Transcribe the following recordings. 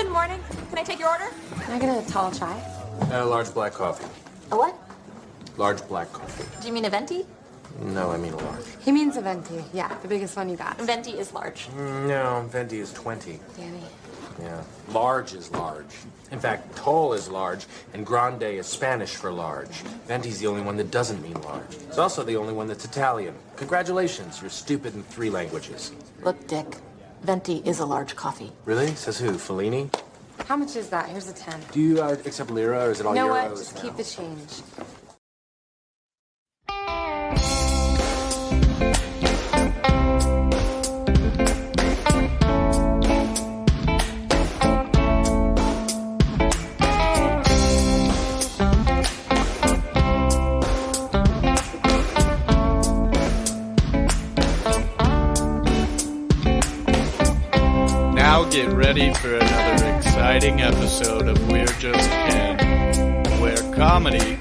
Good morning. Can I take your order? Can I get a tall chai? A large black coffee. A what? Large black coffee. Do you mean a venti? No, I mean a large. He means a venti. Yeah, the biggest one you got. Venti is large. No, venti is 20. Danny. Yeah. Large is large. In fact, tall is large, and grande is Spanish for large. Venti's the only one that doesn't mean large. It's also the only one that's Italian. Congratulations, you're stupid in 3 languages. Look, Dick, venti is a large coffee. Really? Says who? Fellini? How much is that? Here's a 10. Do you accept lira, or is it all You know euros what? Just now? keep the change. Now get ready for another exciting episode of We're Just Ken, where comedy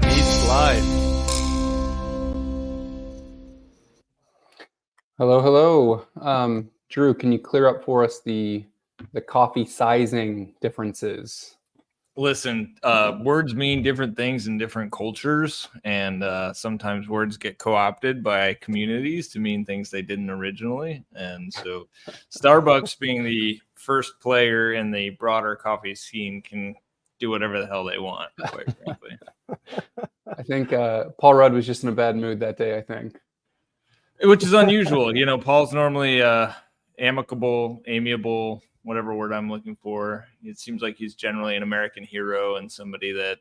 meets life. Hello. Drew, can you clear up for us the coffee sizing differences? Listen, words mean different things in different cultures, and sometimes words get co-opted by communities to mean things they didn't originally. And so Starbucks, being the first player in the broader coffee scene, can do whatever the hell they want, quite frankly. I think Paul Rudd was just in a bad mood that day, I think. Which is unusual. You know, Paul's normally amicable, amiable, whatever word I'm looking for. It seems like he's generally an American hero and somebody that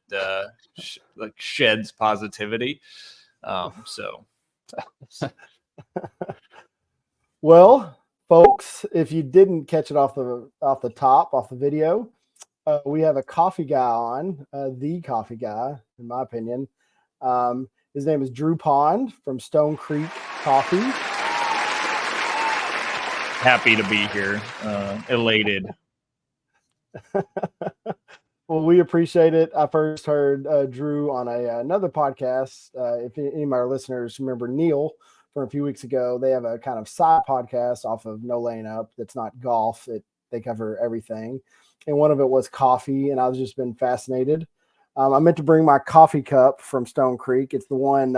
sheds positivity. Well, folks, if you didn't catch it off the video, we have a coffee guy on, the coffee guy, in my opinion. His name is Drew Pond from Stone Creek Coffee. Happy to be here. Elated. Well, we appreciate it. I first heard Drew on another podcast. If any of our listeners remember Neil from a few weeks ago, they have a kind of side podcast off of No Laying Up that's not golf. They cover everything. And one of it was coffee, and I've just been fascinated. I meant to bring my coffee cup from Stone Creek. It's the one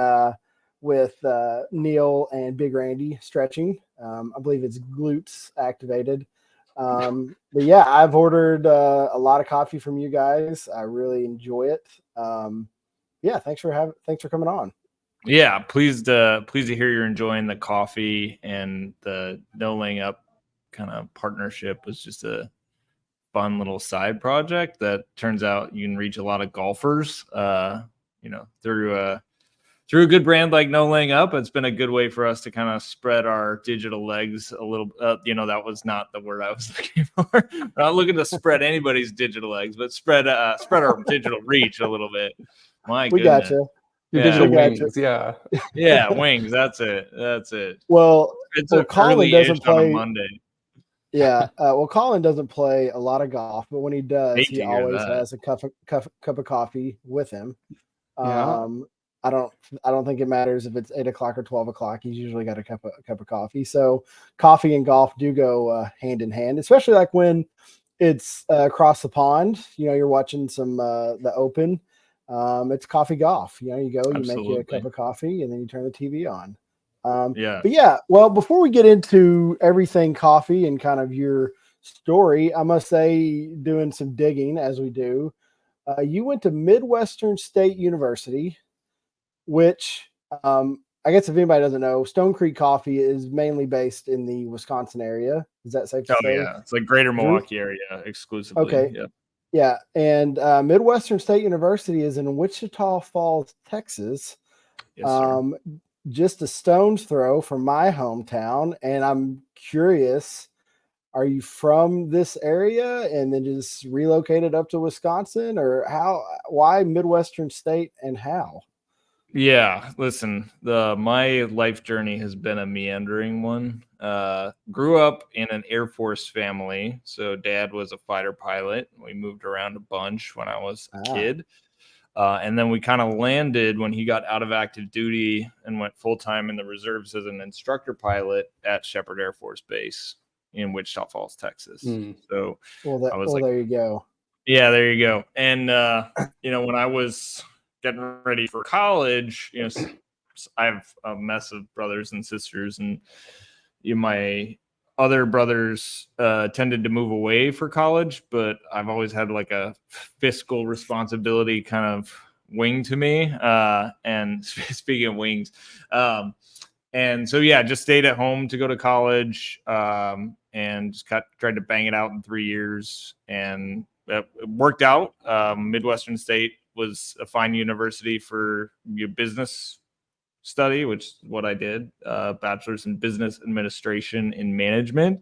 with Neil and Big Randy stretching. I believe it's glutes activated. But yeah, I've ordered a lot of coffee from you guys. I really enjoy it. Yeah, thanks for coming on. Yeah, pleased to hear you're enjoying the coffee, and the No Laying Up kind of partnership was just a fun little side project that turns out you can reach a lot of golfers, through a good brand like No Laying Up. It's been a good way for us to kind of spread our digital legs a little. That was not the word I was looking for. We're not looking to spread anybody's digital legs, but spread our digital reach a little bit. My we goodness. got you. Your digital wings, yeah. Yeah, wings. That's it. Well, it's an Colin doesn't play on a Monday. Yeah. Colin doesn't play a lot of golf, but when he does, he always has a cup of coffee with him. Yeah. I don't think it matters if it's 8 o'clock or 12 o'clock. He's usually got a cup of coffee. So coffee and golf do go hand in hand, especially like when it's across the pond. You're watching some the Open. It's coffee golf. You go, you Absolutely. make you a cup of coffee, and then you turn the TV on. Yeah. But yeah, well, before we get into everything coffee and kind of your story, I must say, doing some digging as we do, you went to Midwestern State University, which I guess if anybody doesn't know, Stone Creek Coffee is mainly based in the Wisconsin area. Is that safe to say? Oh yeah, it's like greater Milwaukee area exclusively. Okay. Yep. Yeah, and Midwestern State University is in Wichita Falls, Texas. Yes, sir. Just a stone's throw from my hometown, and I'm curious, are you from this area and then just relocated up to Wisconsin, or why Midwestern State and how? Yeah, listen, my life journey has been a meandering one. Grew up in an Air Force family. So dad was a fighter pilot. We moved around a bunch when I was a kid. And then we kind of landed when he got out of active duty and went full-time in the reserves as an instructor pilot at Shepherd Air Force Base. in Wichita Falls, Texas. Mm. So Well, I was like, there you go. yeah, there you go. And when I was getting ready for college, I have a mess of brothers and sisters, and my other brothers tended to move away for college, but I've always had like a fiscal responsibility kind of wing to me. And speaking of wings, and so yeah, just stayed at home to go to college, and just tried to bang it out in 3 years, and it worked out. Midwestern State was a fine university for your business study, which is what I did. Bachelor's in business administration and management.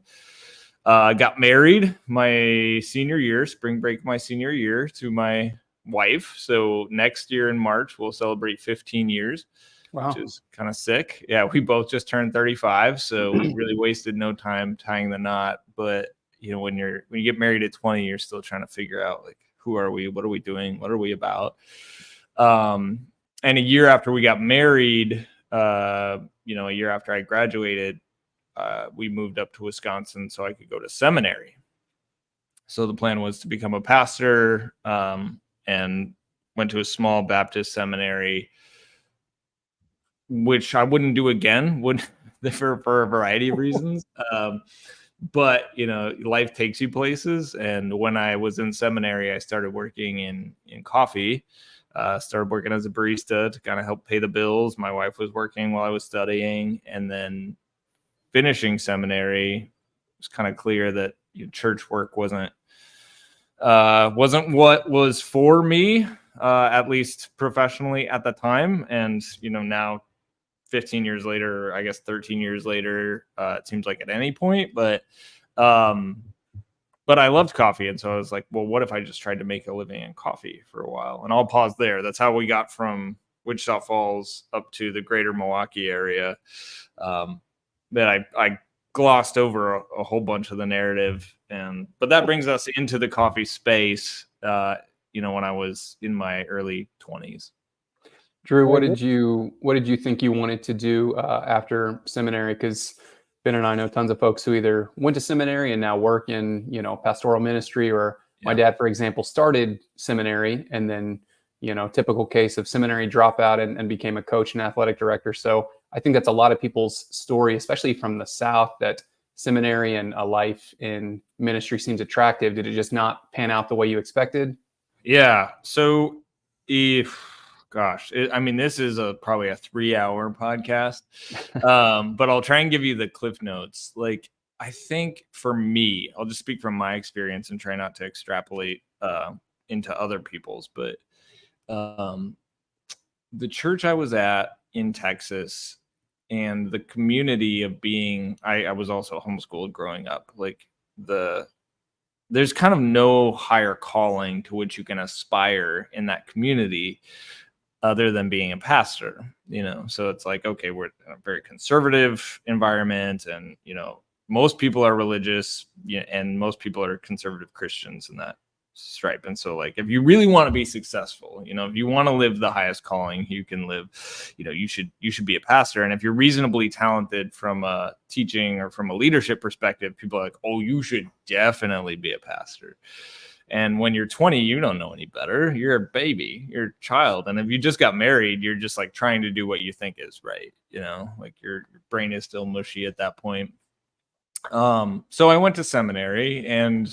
I got married my senior year, spring break my senior year, to my wife. So next year in March, we'll celebrate 15 years, Wow. which is kind of sick. Yeah, we both just turned 35, so we really wasted no time tying the knot. But when you get married at 20, you're still trying to figure out, like, who are we? What are we doing? What are we about? And a year after we got married, a year after I graduated, we moved up to Wisconsin so I could go to seminary. So the plan was to become a pastor, and went to a small Baptist seminary, which I wouldn't do again, for a variety of reasons. But life takes you places. And when I was in seminary, I started working in coffee. Started working as a barista to kind of help pay the bills. My wife was working while I was studying, and then finishing seminary, it was kind of clear that church work wasn't what was for me, at least professionally at the time. And now 15 years later, I guess 13 years later, it seems like at any point, but I loved coffee. And so I was like, well, what if I just tried to make a living in coffee for a while? And I'll pause there. That's how we got from Wichita Falls up to the greater Milwaukee area. That I glossed over a whole bunch of the narrative. But that brings us into the coffee space, when I was in my early 20s. Drew, what did you think you wanted to do after seminary? Because Ben and I know tons of folks who either went to seminary and now work in, pastoral ministry, or my dad, for example, started seminary and then, typical case of seminary dropout and became a coach and athletic director. So I think that's a lot of people's story, especially from the South, that seminary and a life in ministry seems attractive. Did it just not pan out the way you expected? Yeah. So this is probably a 3-hour podcast, but I'll try and give you the cliff notes. Like, I think for me, I'll just speak from my experience and try not to extrapolate into other people's, but the church I was at in Texas and the community of being, I was also homeschooled growing up, like there's kind of no higher calling to which you can aspire in that community other than being a pastor, so it's like, okay, we're in a very conservative environment, and, most people are religious, and most people are conservative Christians in that stripe. And so, like, if you really want to be successful, if you want to live the highest calling you can live, you should be a pastor. And if you're reasonably talented from a teaching or from a leadership perspective, people are like, oh, you should definitely be a pastor. And when you're 20, you don't know any better. You're a baby, you're a child. And if you just got married, you're just like trying to do what you think is right. Like your brain is still mushy at that point. So I went to seminary, and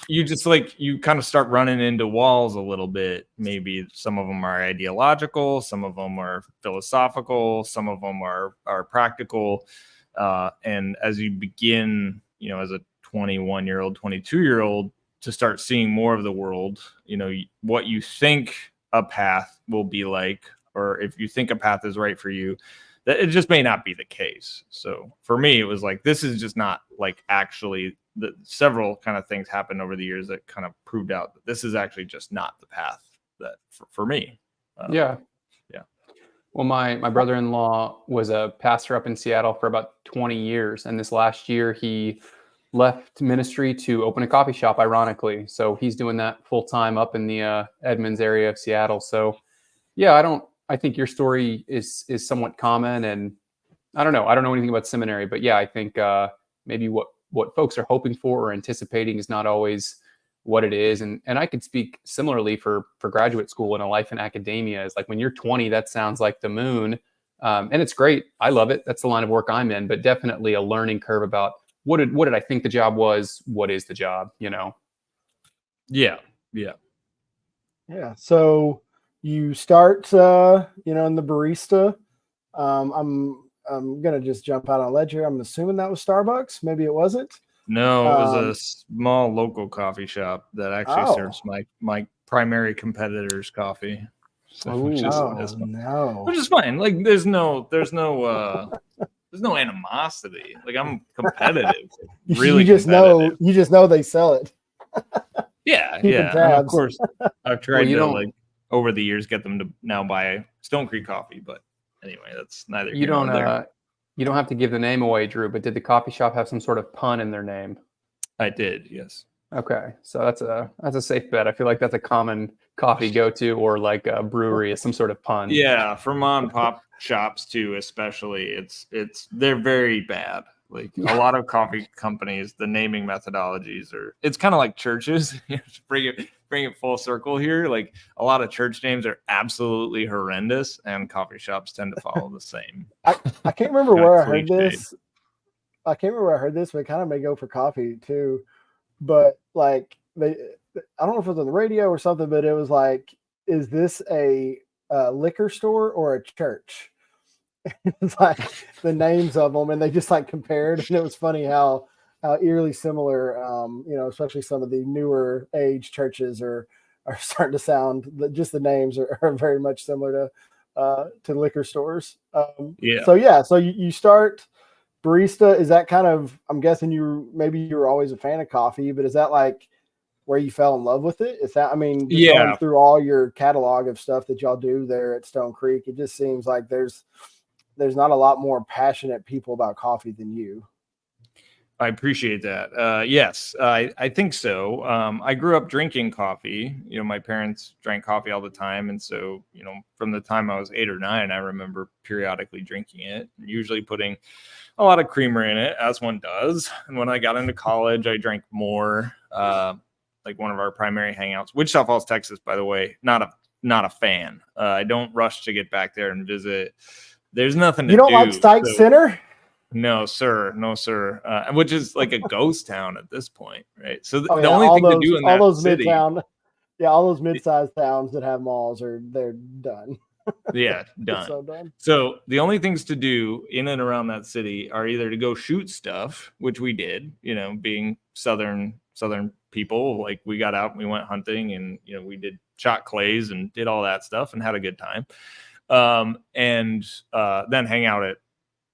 you just you kind of start running into walls a little bit. Maybe some of them are ideological, some of them are philosophical, some of them are practical. And as you begin, as a 21-year-old, 22-year-old, to start seeing more of the world, what you think a path will be like, or if you think a path is right for you, that it just may not be the case. So for me, it was like, this is just not actually several kind of things happened over the years that kind of proved out that this is actually just not the path that for me. Yeah. Well, my brother-in-law was a pastor up in Seattle for about 20 years. And this last year, he left ministry to open a coffee shop, ironically. So he's doing that full time up in the Edmonds area of Seattle. So yeah, I think your story is somewhat common, and I don't know anything about seminary, but yeah, I think maybe what folks are hoping for or anticipating is not always what it is. And I could speak similarly for graduate school and a life in academia. Is like when you're 20, that sounds like the moon. And it's great. I love it. That's the line of work I'm in, but definitely a learning curve about what did I think the job was? What is the job, you know? Yeah. So you start, in the barista. I'm gonna just jump out on a ledge here. I'm assuming that was Starbucks. Maybe it wasn't. No, it was a small local coffee shop that actually serves my primary competitor's coffee. So, which is fine. Like there's no animosity. Like I'm competitive. Really, you just know they sell it. Yeah. And of course, I've tried to like over the years get them to now buy Stone Creek coffee, but anyway, that's neither. You don't have to give the name away, Drew. But did the coffee shop have some sort of pun in their name? I did, yes. Okay, so that's a safe bet. I feel like that's a common coffee go-to, or like a brewery is some sort of pun. Yeah, for mom and pop shops too, especially. They're very bad. Like a lot of coffee companies, the naming methodologies it's kind of like churches. bring it full circle here. Like a lot of church names are absolutely horrendous, and coffee shops tend to follow the same. I can't remember where I heard this. I can't remember where I heard this, but it kind of may go for coffee too. But like I don't know if it was on the radio or something, but it was like, is this a liquor store or a church? It's like the names of them, and they just like compared, and it was funny how eerily similar, especially some of the newer age churches are starting to sound. Just the names are very much similar to liquor stores. So you start barista. Is that kind of? I'm guessing you were always a fan of coffee, but is that like where you fell in love with it? Is that? I mean, going through all your catalog of stuff that y'all do there at Stone Creek, it just seems like there's not a lot more passionate people about coffee than you. I appreciate that. Yes, I think so. I grew up drinking coffee. My parents drank coffee all the time. And so, from the time I was 8 or 9, I remember periodically drinking it, usually putting a lot of creamer in it, as one does. And when I got into college, I drank more. Like one of our primary hangouts, Wichita Falls, Texas, by the way, not a fan. I don't rush to get back there and visit. There's nothing to do. You don't like Stike Center? No, sir. Which is like a ghost town at this point, right? So the only thing to do in that city, all those mid-sized towns that have malls they're done. Yeah, done. So done. So the only things to do in and around that city are either to go shoot stuff, which we did, being southern people. Like we got out and we went hunting, and we did shot clays and did all that stuff and had a good time. And then hang out at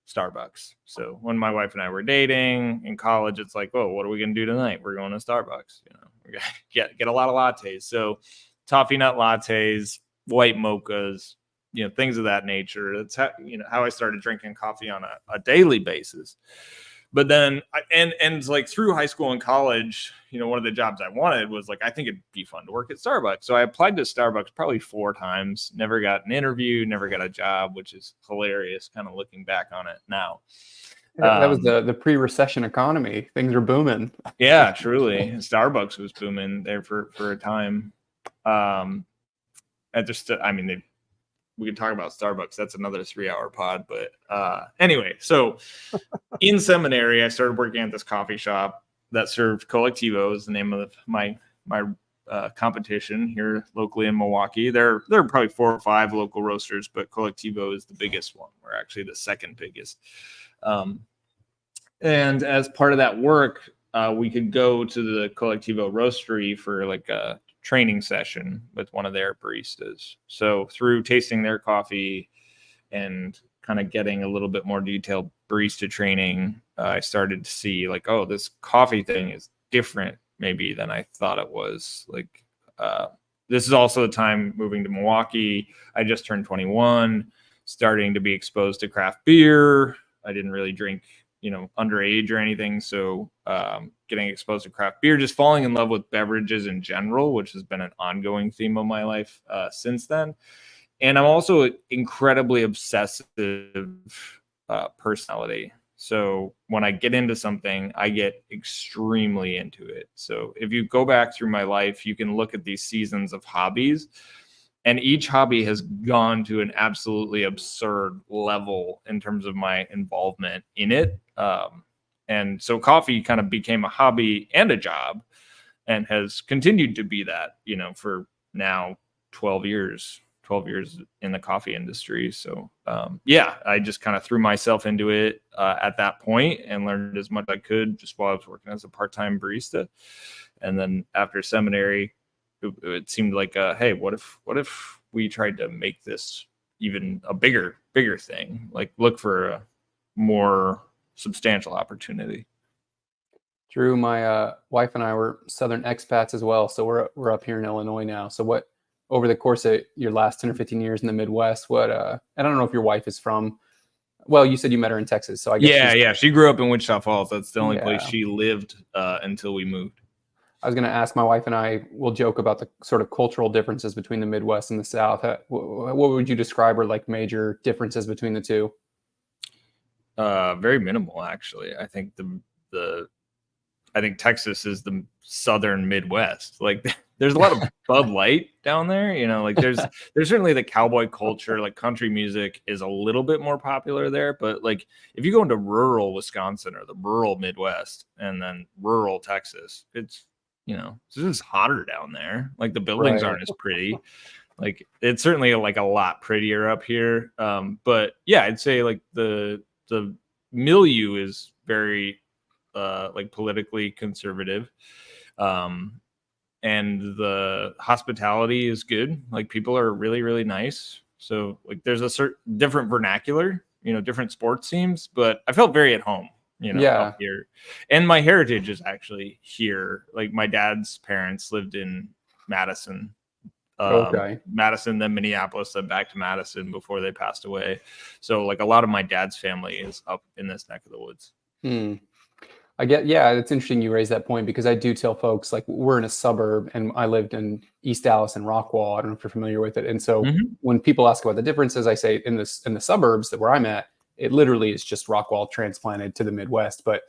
Starbucks. So when my wife and I were dating in college, it's like, oh, what are we going to do tonight? We're going to Starbucks. We're going to get a lot of lattes. So toffee nut lattes, white mochas, things of that nature. That's how I started drinking coffee on a daily basis. But then, and like through high school and college, one of the jobs I wanted was like, I think it'd be fun to work at Starbucks. So I applied to Starbucks probably 4 times, never got an interview, never got a job, which is hilarious kind of looking back on it now. That was the pre-recession economy. Things were booming. Yeah, truly. Starbucks was booming there for a time. We could talk about Starbucks. That's another 3-hour pod. But anyway, so in seminary, I started working at this coffee shop that served Colectivo, is the name of my competition here locally in Milwaukee. There are probably 4 or 5 local roasters, but Colectivo is the biggest one. We're actually the second biggest. And as part of that work, we could go to the Colectivo roastery for like a training session with one of their baristas. So through tasting their coffee and kind of getting a little bit more detailed barista training, I started to see like, oh, this coffee thing is different maybe than I thought it was. Like, this is also the time moving to Milwaukee. I just turned 21, starting to be exposed to craft beer. I didn't really drink, underage or anything. So getting exposed to craft beer, just falling in love with beverages in general, which has been an ongoing theme of my life since then. And I'm also an incredibly obsessive personality. So when I get into something, I get extremely into it. So if you go back through my life, you can look at these seasons of hobbies, and each hobby has gone to an absolutely absurd level in terms of my involvement in it. And so coffee kind of became a hobby and a job, and has continued to be that, for now 12 years in the coffee industry. So I just kind of threw myself into it at that point and learned as much as I could just while I was working as a part-time barista. And then after seminary, it seemed like, hey, what if we tried to make this even a bigger thing? Like look for a more substantial opportunity. Drew, my wife and I were Southern expats as well, so we're up here in Illinois now. So what, over the course of your last 10 or 15 years in the Midwest, what, I don't know if your wife is from, well, you said you met her in Texas. So I guess she grew up in Wichita Falls. That's the only Yeah. place she lived until we moved. I was going to ask, my wife and I will joke about the sort of cultural differences between the Midwest and the South. What would you describe are like major differences between the two? Very minimal, actually. I think I think Texas is the Southern Midwest. Like there's a lot of Bud Light down there, like there's certainly the cowboy culture, like country music is a little bit more popular there. But like if you go into rural Wisconsin or the rural Midwest and then rural Texas, it's just hotter down there. Like the buildings Right. aren't as pretty. Like it's certainly like a lot prettier up here. But yeah, I'd say like the milieu is very like politically conservative. And the hospitality is good. Like people are really, really nice. So like there's a certain different vernacular, different sports teams, but I felt very at home, up here. And my heritage is actually here. Like my dad's parents lived in Madison. Madison, then Minneapolis, then back to Madison before they passed away. So like a lot of my dad's family is up in this neck of the woods. It's interesting you raise that point, because I do tell folks, like, we're in a suburb and I lived in East Dallas and Rockwall. I don't know if you're familiar with it. And so when people ask about the differences, I say in the suburbs that where I'm at, it literally is just Rockwall transplanted to the Midwest. But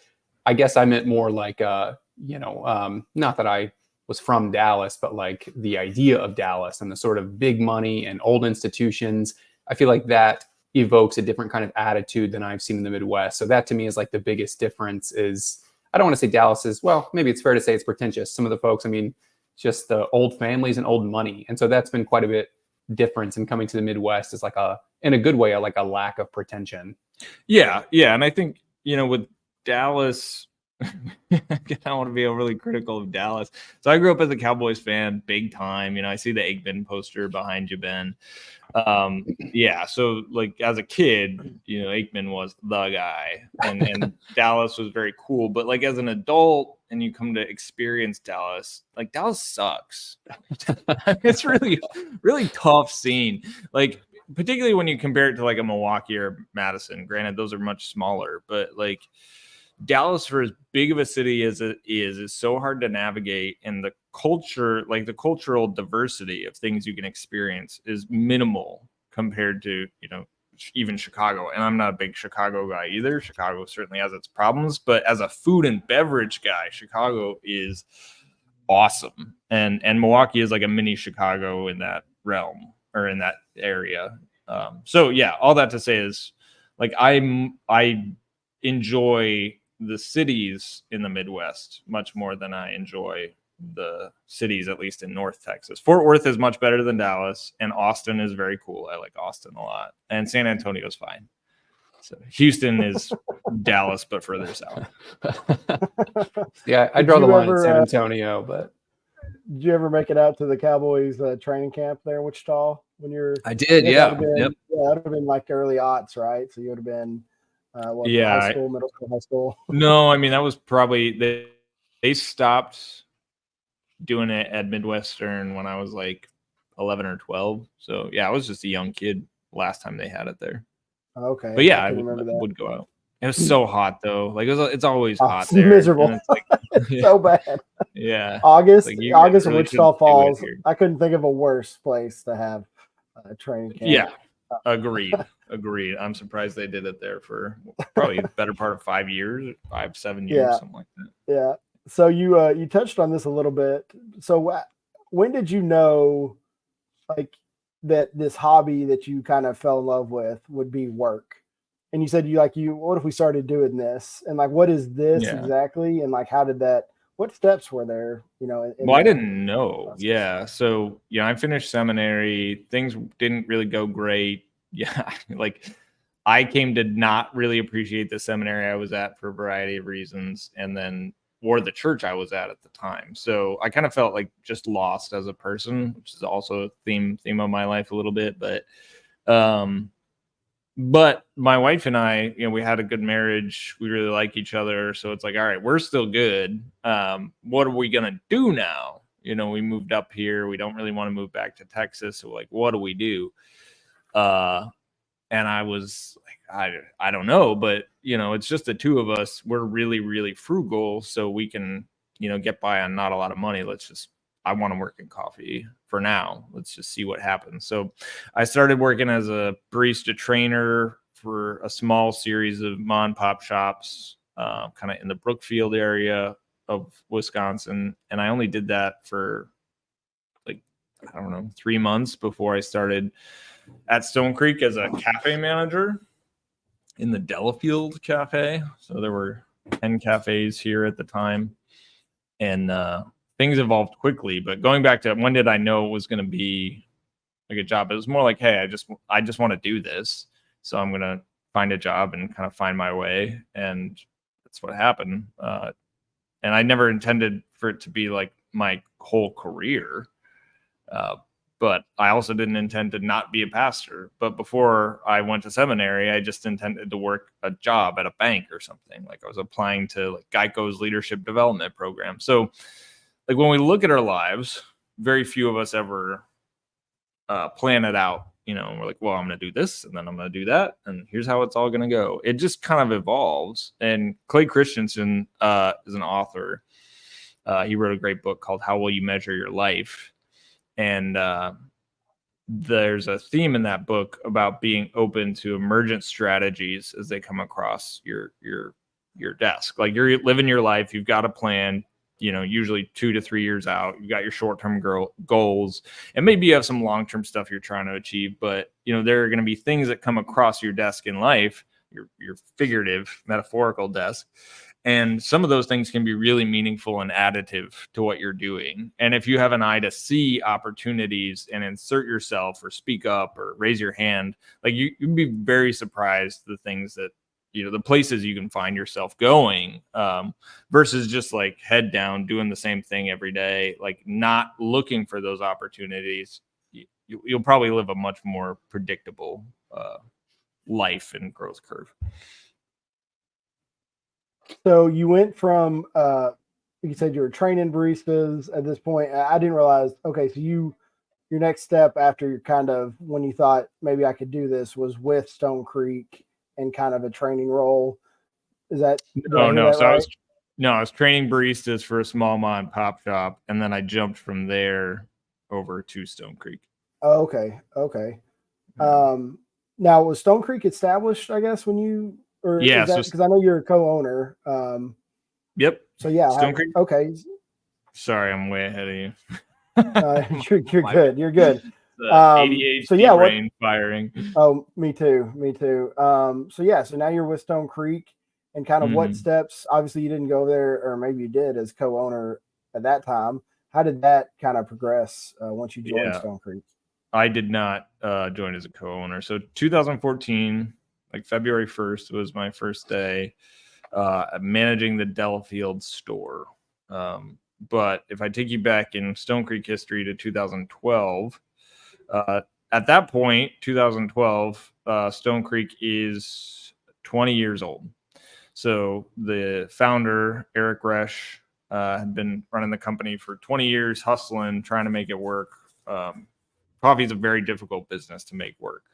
I guess I meant more like, not that I was from Dallas, but like the idea of Dallas and the sort of big money and old institutions. I feel like that evokes a different kind of attitude than I've seen in the Midwest. So that to me is like the biggest difference. Is, I don't want to say Dallas is, well, maybe it's fair to say it's pretentious. Some of the folks, just the old families and old money. And so that's been quite a bit difference in coming to the Midwest, is like in a good way, like a lack of pretension. Yeah. And I think, with Dallas, I don't want to be overly critical of Dallas. So I grew up as a Cowboys fan, big time. I see the Aikman poster behind you, Ben. So like as a kid, Aikman was the guy, and Dallas was very cool. But like as an adult, and you come to experience Dallas, like Dallas sucks. It's really, really tough scene. Like particularly when you compare it to like a Milwaukee or Madison. Granted, those are much smaller, but like Dallas, for as big of a city as it is so hard to navigate, and the culture, like the cultural diversity of things you can experience, is minimal compared to even Chicago. And I'm not a big Chicago guy either. Chicago certainly has its problems, but as a food and beverage guy, Chicago is awesome, and Milwaukee is like a mini Chicago in that realm, or in that area. So yeah, all that to say is like I enjoy the cities in the Midwest much more than I enjoy the cities, at least in North Texas. Fort Worth is much better than Dallas, and Austin is very cool. I like Austin a lot, and San Antonio is fine. So Houston is Dallas, but further south. Yeah, I draw the line in San Antonio, but did you ever make it out to the Cowboys training camp there in Wichita when you're? I did, Yeah, that would have been like early aughts, right? So you would have been high school, middle school, high school. No, that was probably they stopped doing it at Midwestern when I was like 11 or 12. So yeah, I was just a young kid last time they had it there. Okay, but yeah, I would go out. It was so hot though. Like it's always hot there. Miserable. It's like, so bad. Yeah. August like in really Wichita Falls. I couldn't think of a worse place to have a training camp. Yeah. Agreed. I'm surprised they did it there for probably the better part of 5 years, 7 years, Yeah. something like that. Yeah. So you touched on this a little bit. So when did you know, like, that this hobby that you kind of fell in love with would be work? And you said what if we started doing this? And like, what is this Yeah. exactly? And like, what steps were there? Well, I didn't know. Yeah. So, I finished seminary. Things didn't really go great. Yeah. Like, I came to not really appreciate the seminary I was at for a variety of reasons, or the church I was at the time. So I kind of felt like just lost as a person, which is also a theme of my life a little bit. But my wife and I, we had a good marriage. We really like each other. So it's like, all right, we're still good. What are we going to do now? We moved up here. We don't really want to move back to Texas. So like, what do we do? And I was like, I don't know, but it's just the two of us. We're really, really frugal. So we can, get by on not a lot of money. I want to work in coffee for now. Let's just see what happens. So I started working as a barista trainer for a small series of mom and pop shops, kind of in the Brookfield area of Wisconsin. And I only did that for 3 months before I started at Stone Creek as a cafe manager in the Delafield Cafe. So there were 10 cafes here at the time. And, things evolved quickly, but going back to when did I know it was going to be like a job? It was more like, hey, I just want to do this. So I'm going to find a job and kind of find my way. And that's what happened. And I never intended for it to be like my whole career. But I also didn't intend to not be a pastor. But before I went to seminary, I just intended to work a job at a bank or something. Like I was applying to like Geico's leadership development program. So like when we look at our lives, very few of us ever plan it out. We're like, well, I'm going to do this and then I'm going to do that. And here's how it's all going to go. It just kind of evolves. And Clay Christensen is an author. He wrote a great book called How Will You Measure Your Life? And there's a theme in that book about being open to emergent strategies as they come across your desk. Like you're living your life. You've got a plan. Usually 2 to 3 years out, you've got your short-term goals, and maybe you have some long-term stuff you're trying to achieve, but there are going to be things that come across your desk in life, your figurative, metaphorical desk. And some of those things can be really meaningful and additive to what you're doing. And if you have an eye to see opportunities and insert yourself or speak up or raise your hand, like you'd be very surprised the things that, the places you can find yourself going, versus just like head down, doing the same thing every day, like not looking for those opportunities. You'll probably live a much more predictable life and growth curve. So you went from, you said you were training baristas at this point. I didn't realize, okay, so your next step after you're kind of, when you thought maybe I could do this, was with Stone Creek and kind of a training role. Is that? No. So right? I was training baristas for a small mom and pop shop. And then I jumped from there over to Stone Creek. Oh, okay. Now was Stone Creek established, I guess, when you, or yeah, because I know you're a co-owner. Yep. So yeah. Stone Creek. Okay. Sorry, I'm way ahead of you. You're good. You're good. ADHD so yeah, brain firing. Oh, me too. So yeah, so now you're with Stone Creek, and kind of what steps? Obviously, you didn't go there, or maybe you did as co-owner at that time. How did that kind of progress once you joined Stone Creek? I did not join as a co-owner. So 2014, like February 1st was my first day managing the Delafield store. But if I take you back in Stone Creek history to 2012, at that point, 2012, Stone Creek is 20 years old. So the founder, Eric Resch, had been running the company for 20 years, hustling, trying to make it work. Coffee is a very difficult business to make work.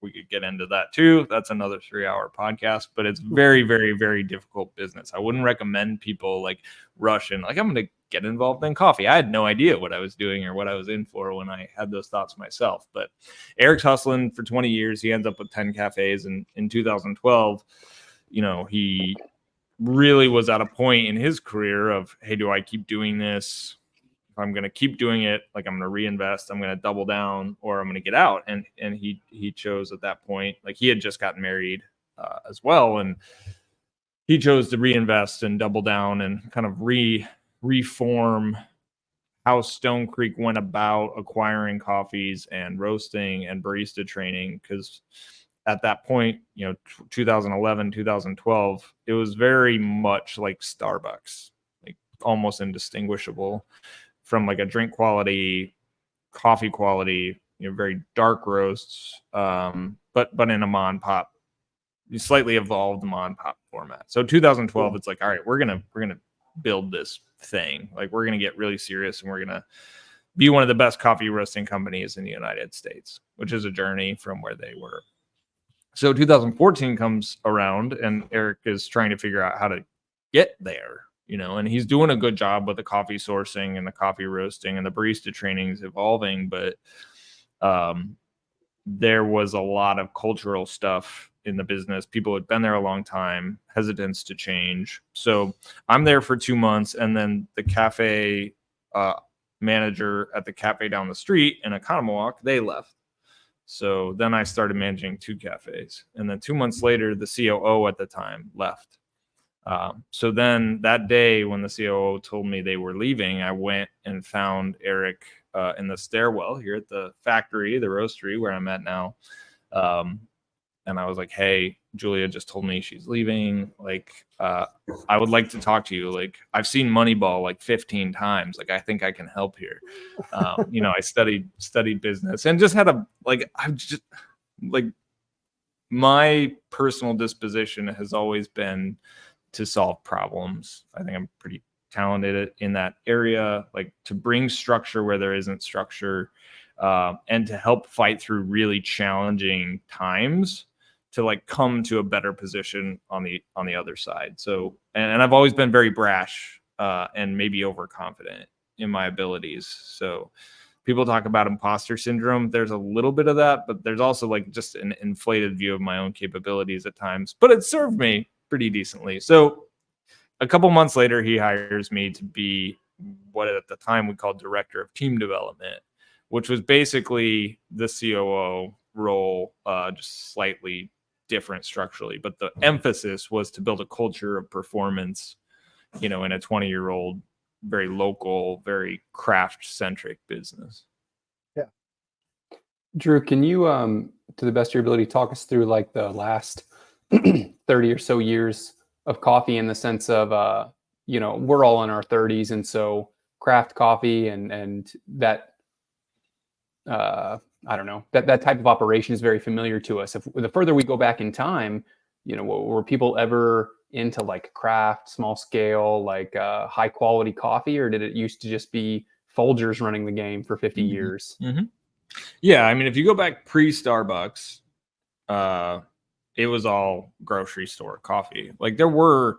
We could get into that too. That's another 3-hour podcast, but it's very, very, very difficult business. I wouldn't recommend people like rush in, like, I'm going to get involved in coffee. I had no idea what I was doing or what I was in for when I had those thoughts myself. But Eric's hustling for 20 years. He ends up with 10 cafes. And in 2012, he really was at a point in his career of, hey, do I keep doing this? If I'm going to keep doing it, like, I'm going to reinvest, I'm going to double down, or I'm going to get out. And he chose at that point, like, he had just gotten married as well. And he chose to reinvest and double down and kind of reform how Stone Creek went about acquiring coffees and roasting and barista training. Because at that point, 2011, 2012, it was very much like Starbucks, like almost indistinguishable from like a drink quality, coffee quality, very dark roasts, but in a mom and pop, slightly evolved mom and pop format. So 2012, it's like, all right, we're gonna build this thing. Like, we're gonna get really serious, and we're gonna be one of the best coffee roasting companies in the United States, which is a journey from where they were. So 2014 comes around, and Eric is trying to figure out how to get there, and he's doing a good job with the coffee sourcing and the coffee roasting, and the barista training is evolving. But there was a lot of cultural stuff in the business. People had been there a long time, hesitance to change. So I'm there for 2 months, and then the cafe manager at the cafe down the street in Economowalk, they left. So then I started managing 2 cafes. And then 2 months later, the COO at the time left. So then that day when the COO told me they were leaving, I went and found Eric in the stairwell here at the factory, the roastery where I'm at now. And I was like, hey, Julia just told me she's leaving. Like, I would like to talk to you. Like, I've seen Moneyball like 15 times. Like, I think I can help here. I studied business and just had my personal disposition has always been to solve problems. I think I'm pretty talented in that area, like to bring structure where there isn't structure, and to help fight through really challenging times to like come to a better position on the other side. So, and I've always been very brash and maybe overconfident in my abilities. So people talk about imposter syndrome. There's a little bit of that, but there's also like just an inflated view of my own capabilities at times, but it served me pretty decently. So a couple months later, he hires me to be what at the time we called director of team development, which was basically the COO role, just slightly different structurally. But the emphasis was to build a culture of performance, in a 20-year-old, very local, very craft-centric business. Yeah. Drew, can you, to the best of your ability, talk us through like the last 30 or so years of coffee, in the sense of, we're all in our 30s, and so craft coffee and that, I don't know, that type of operation is very familiar to us. If the further we go back in time, were people ever into like craft, small scale, like high quality coffee, or did it used to just be Folgers running the game for 50 years? Mm-hmm. Yeah, I mean, if you go back pre-Starbucks, it was all grocery store coffee. Like, there were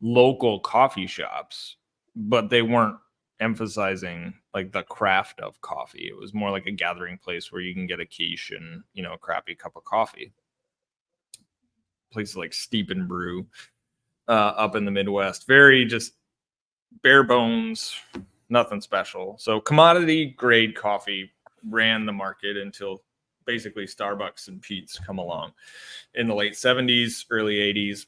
local coffee shops, but they weren't emphasizing like the craft of coffee. It was more like a gathering place where you can get a quiche and, a crappy cup of coffee. Places like Steep and Brew up in the Midwest, very just bare bones, nothing special. So commodity grade coffee ran the market until basically Starbucks and Peet's come along in the late 70s, early 80s.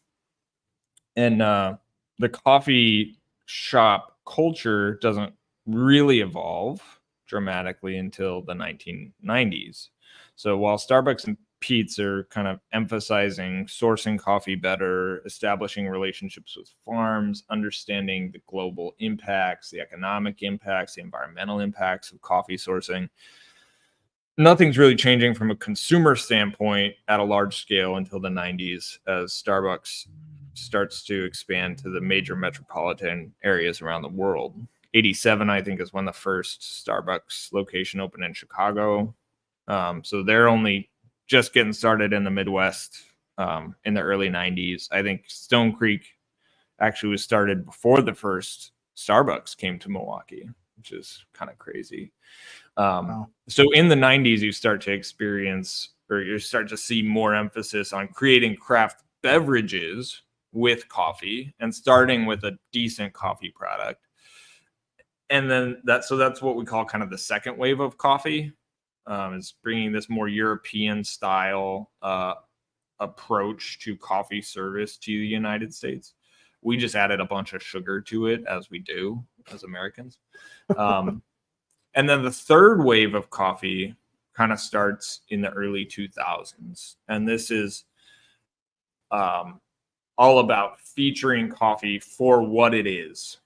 And the coffee shop culture doesn't really evolve dramatically until the 1990s. So while Starbucks and Peet's are kind of emphasizing sourcing coffee better, establishing relationships with farms, understanding the global impacts, the economic impacts, the environmental impacts of coffee sourcing, nothing's really changing from a consumer standpoint at a large scale until the 90s, as Starbucks starts to expand to the major metropolitan areas around the world. 87, I think, is when the first Starbucks location opened in Chicago. So they're only just getting started in the Midwest in the early 90s. I think Stone Creek actually was started before the first Starbucks came to Milwaukee, which is kind of crazy. Wow. So in the 90s, you start to experience, or you start to see more emphasis on creating craft beverages with coffee and starting with a decent coffee product. And then that's what we call kind of the second wave of coffee, is bringing this more European style approach to coffee service to the United States. We just added a bunch of sugar to it, as we do as Americans. And then the third wave of coffee kind of starts in the early 2000s. And this is all about featuring coffee for what it is.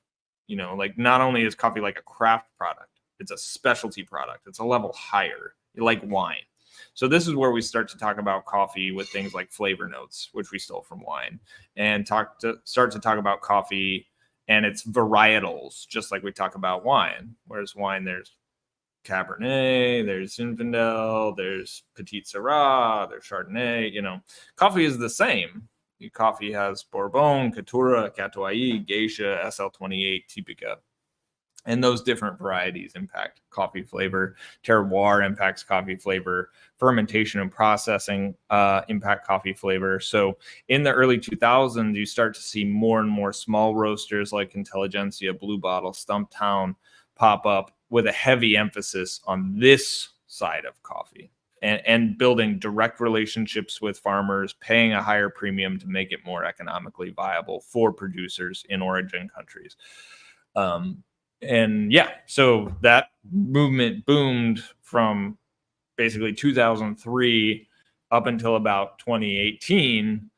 Like not only is coffee like a craft product, it's a specialty product. It's a level higher, like wine. So this is where we start to talk about coffee with things like flavor notes, which we stole from wine, and start to talk about coffee and its varietals, just like we talk about wine. Whereas wine, there's Cabernet, there's Zinfandel, there's Petit Syrah, there's Chardonnay. Coffee is the same. Coffee has Bourbon, Caturra, Catuai, Geisha, SL28, Typica. And those different varieties impact coffee flavor. Terroir impacts coffee flavor. Fermentation and processing impact coffee flavor. So in the early 2000s, you start to see more and more small roasters like Intelligentsia, Blue Bottle, Stumptown pop up with a heavy emphasis on this side of coffee and building direct relationships with farmers, paying a higher premium to make it more economically viable for producers in origin countries. And yeah, so that movement boomed from basically 2003 up until about 2018.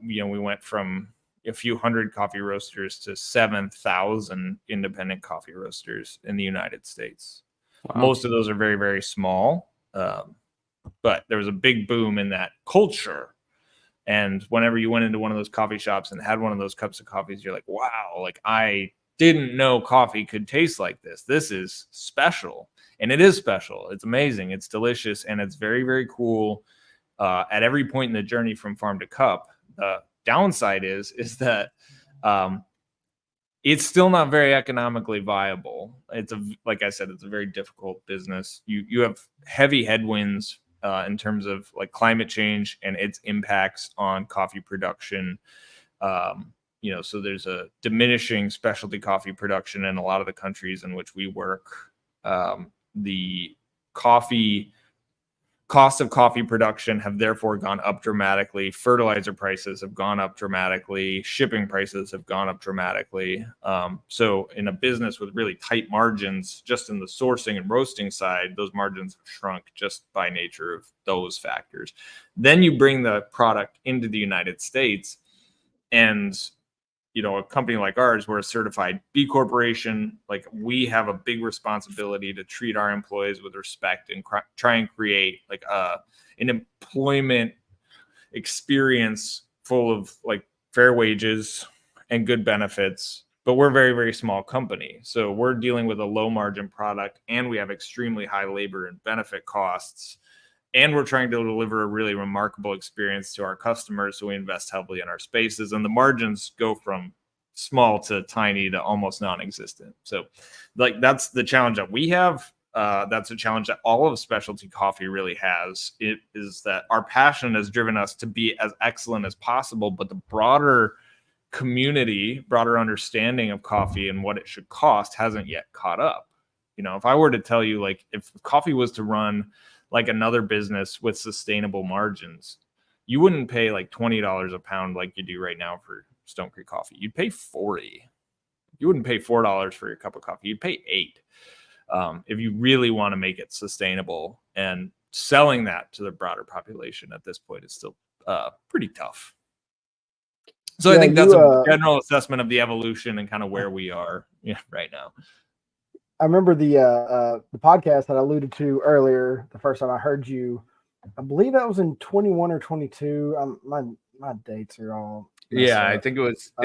We went from a few hundred coffee roasters to 7,000 independent coffee roasters in the United States. Wow. Most of those are very, very small, but there was a big boom in that culture. And whenever you went into one of those coffee shops and had one of those cups of coffees, you're like, wow, like I didn't know coffee could taste like this. This is special. And it is special. It's amazing. It's delicious. And it's very, very cool at every point in the journey from farm to cup. The downside is that it's still not very economically viable. Like I said, it's a very difficult business. You have heavy headwinds in terms of like climate change and its impacts on coffee production. So there's a diminishing specialty coffee production in a lot of the countries in which we work. The costs of coffee production have therefore gone up dramatically. Fertilizer prices have gone up dramatically. Shipping prices have gone up dramatically. So in a business with really tight margins, just in the sourcing and roasting side, those margins have shrunk just by nature of those factors. Then you bring the product into the United States, and a company like ours, we're a certified B Corporation. Like we have a big responsibility to treat our employees with respect and try and create like an employment experience full of like fair wages and good benefits. But we're a very, very small company. So we're dealing with a low margin product, and we have extremely high labor and benefit costs. And we're trying to deliver a really remarkable experience to our customers. So we invest heavily in our spaces, and the margins go from small to tiny to almost non-existent. So like that's the challenge that we have. That's a challenge that all of specialty coffee really has. It is that our passion has driven us to be as excellent as possible, but the broader community, broader understanding of coffee and what it should cost hasn't yet caught up. If I were to tell you, like, if coffee was to run like another business with sustainable margins, you wouldn't pay like $20 a pound like you do right now for Stone Creek coffee. You'd pay $40. You wouldn't pay $4 for your cup of coffee. You'd pay $8 if you really want to make it sustainable. And selling that to the broader population at this point is still pretty tough. So I think that's a general assessment of the evolution and kind of where we are right now. I remember the podcast that I alluded to earlier. The first time I heard you, I believe that was in 21 or 22. My dates are all. Yeah, I think it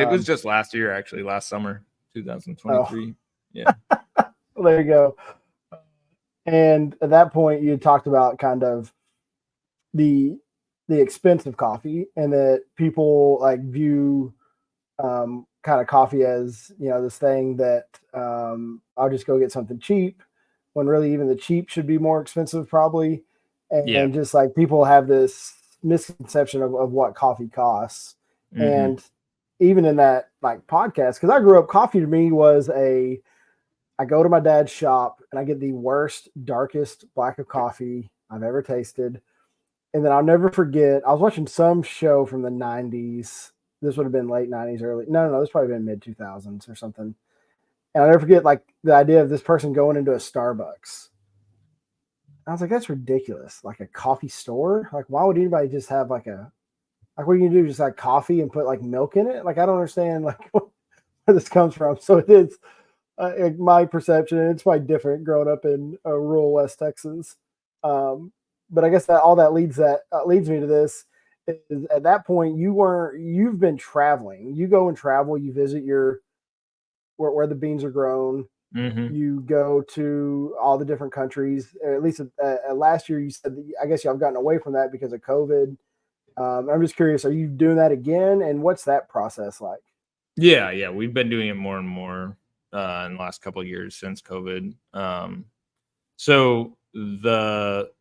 was just last year, actually, last summer, 2023. Oh. Yeah. Well, there you go. And at that point, you had talked about kind of the expense of coffee, and that people like view kind of coffee as, this thing that I'll just go get something cheap when really even the cheap should be more expensive probably. And just like people have this misconception of what coffee costs. Mm-hmm. And even in that like podcast, because I grew up, coffee to me was I go to my dad's shop and I get the worst, darkest black of coffee I've ever tasted. And then I'll never forget, I was watching some show from the 90s. This would have been late 90s, early. No, this probably been mid 2000s or something. And I'll never forget like the idea of this person going into a Starbucks. I was like, that's ridiculous. Like a coffee store? Like, why would anybody just have like what are you gonna do? Just like coffee and put like milk in it? Like, I don't understand like where this comes from. So it is my perception, and it's probably different growing up in rural West Texas. But I guess that all that leads me to this is at that point you've been traveling. You go and travel. You visit where the beans are grown. Mm-hmm. You go to all the different countries. At least last year, you said that, I guess y'all have gotten away from that because of COVID. I'm just curious, are you doing that again? And what's that process like? Yeah. We've been doing it more and more in the last couple of years since COVID. So the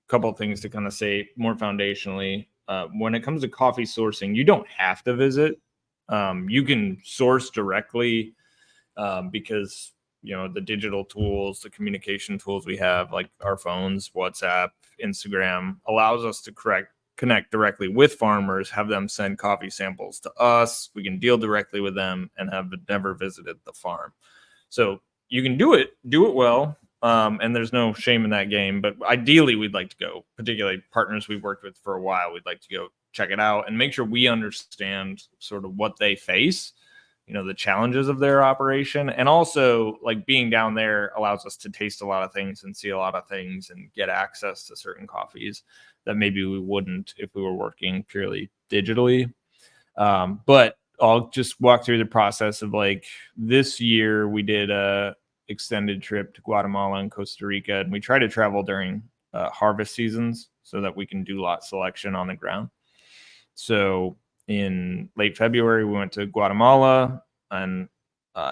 couple of things to kind of say more foundationally, when it comes to coffee sourcing, you don't have to visit. You can source directly because, the digital tools, the communication tools we have, like our phones, WhatsApp, Instagram, allows us to connect directly with farmers, have them send coffee samples to us. We can deal directly with them and have never visited the farm. So you can do it well. And there's no shame in that game, but ideally we'd like to go, particularly partners we've worked with for a while. We'd like to go check it out and make sure we understand sort of what they face, the challenges of their operation. And also like being down there allows us to taste a lot of things and see a lot of things and get access to certain coffees that maybe we wouldn't if we were working purely digitally. But I'll just walk through the process of like this year we did a extended trip to Guatemala and Costa Rica, and we try to travel during harvest seasons so that we can do lot selection on the ground. So in late February, we went to Guatemala, and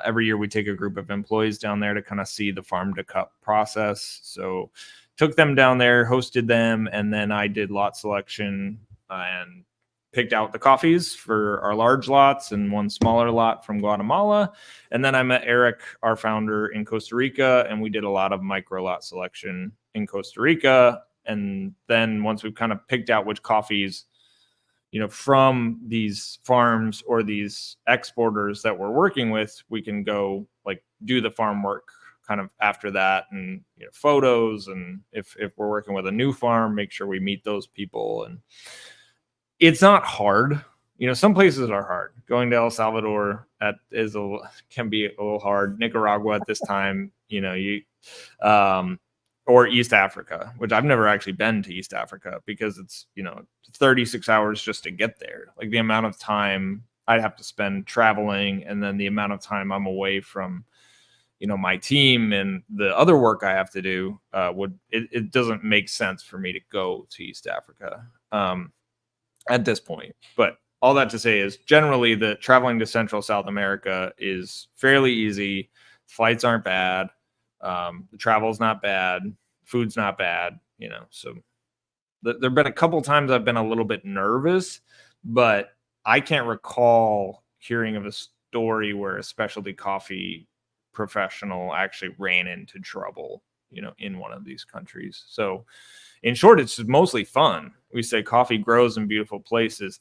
every year we take a group of employees down there to kind of see the farm to cup process. So took them down there, hosted them, and then I did lot selection and picked out the coffees for our large lots and one smaller lot from Guatemala. And then I met Eric, our founder, in Costa Rica, and we did a lot of micro lot selection in Costa Rica. And then once we've kind of picked out which coffees, from these farms or these exporters that we're working with, we can go like do the farm work kind of after that, and photos. And if we're working with a new farm, make sure we meet those people. And it's not hard. Some places are hard. Going to El Salvador can be a little hard. Nicaragua at this time, or East Africa, which I've never actually been to East Africa because it's, 36 hours just to get there. Like the amount of time I'd have to spend traveling, and then the amount of time I'm away from, my team and the other work I have to do, it doesn't make sense for me to go to East Africa at this point. But all that to say is generally the traveling to Central South America is fairly easy. Flights aren't bad. The travel's not bad. Food's not bad, so there've been a couple times I've been a little bit nervous, but I can't recall hearing of a story where a specialty coffee professional actually ran into trouble, in one of these countries. So in short, it's mostly fun. We say coffee grows in beautiful places.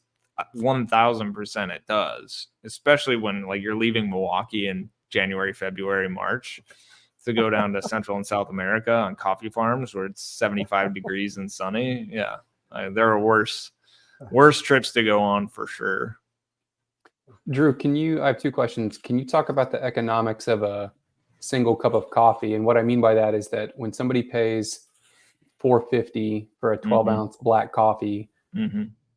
1000% it does, especially when like you're leaving Milwaukee in January, February, March to go down to Central and South America on coffee farms where it's 75 degrees and sunny. Yeah. There are worse trips to go on for sure. Drew, I have two questions. Can you talk about the economics of a single cup of coffee? And what I mean by that is that when somebody pays $4.50 for a 12-ounce black coffee,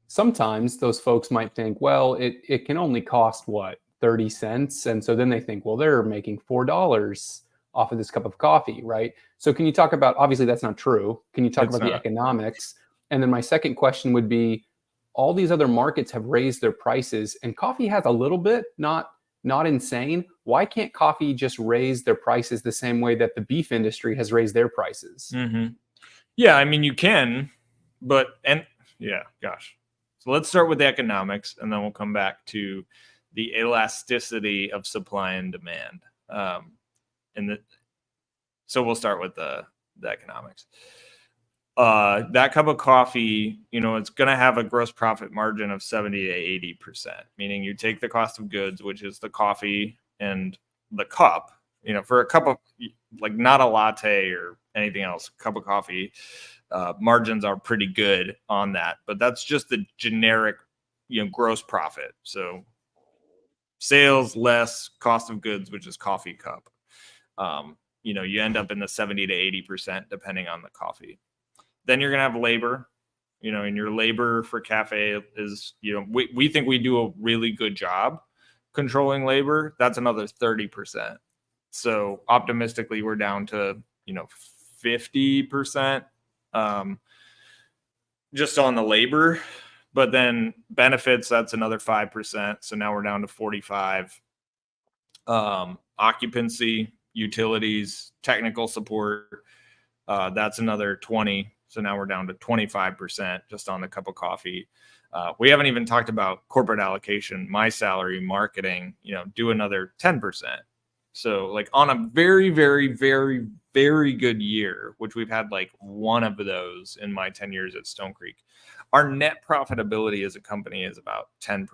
sometimes those folks might think, well, it can only cost what, 30 cents? And so then they think, well, they're making $4 off of this cup of coffee, right? So can you talk about, obviously that's not true. Can you talk about the economics? And then my second question would be, all these other markets have raised their prices, and coffee has a little bit, not insane. Why can't coffee just raise their prices the same way that the beef industry has raised their prices? Mm-hmm. Yeah, I mean, you can, gosh. So let's start with the economics, and then we'll come back to the elasticity of supply and demand. So we'll start with the economics. That cup of coffee, it's going to have a gross profit margin of 70 to 80%, meaning you take the cost of goods, which is the coffee and the cup, for a cup of, like, not a latte or anything else, a cup of coffee, margins are pretty good on that, but that's just the generic, gross profit. So sales less cost of goods, which is coffee cup. You end up in the 70 to 80%, depending on the coffee. Then you're going to have labor, and your labor for cafe is, we think we do a really good job controlling labor. That's another 30%. So optimistically, we're down to, 50%, just on the labor, but then benefits, that's another 5%. So now we're down to 45. Occupancy, utilities, technical support, that's another 20. So now we're down to 25% just on the cup of coffee. We haven't even talked about corporate allocation, my salary, marketing, do another 10%. So, like, on a very, very, very, very good year, which we've had like one of those in my 10 years at Stone Creek, our net profitability as a company is about 10%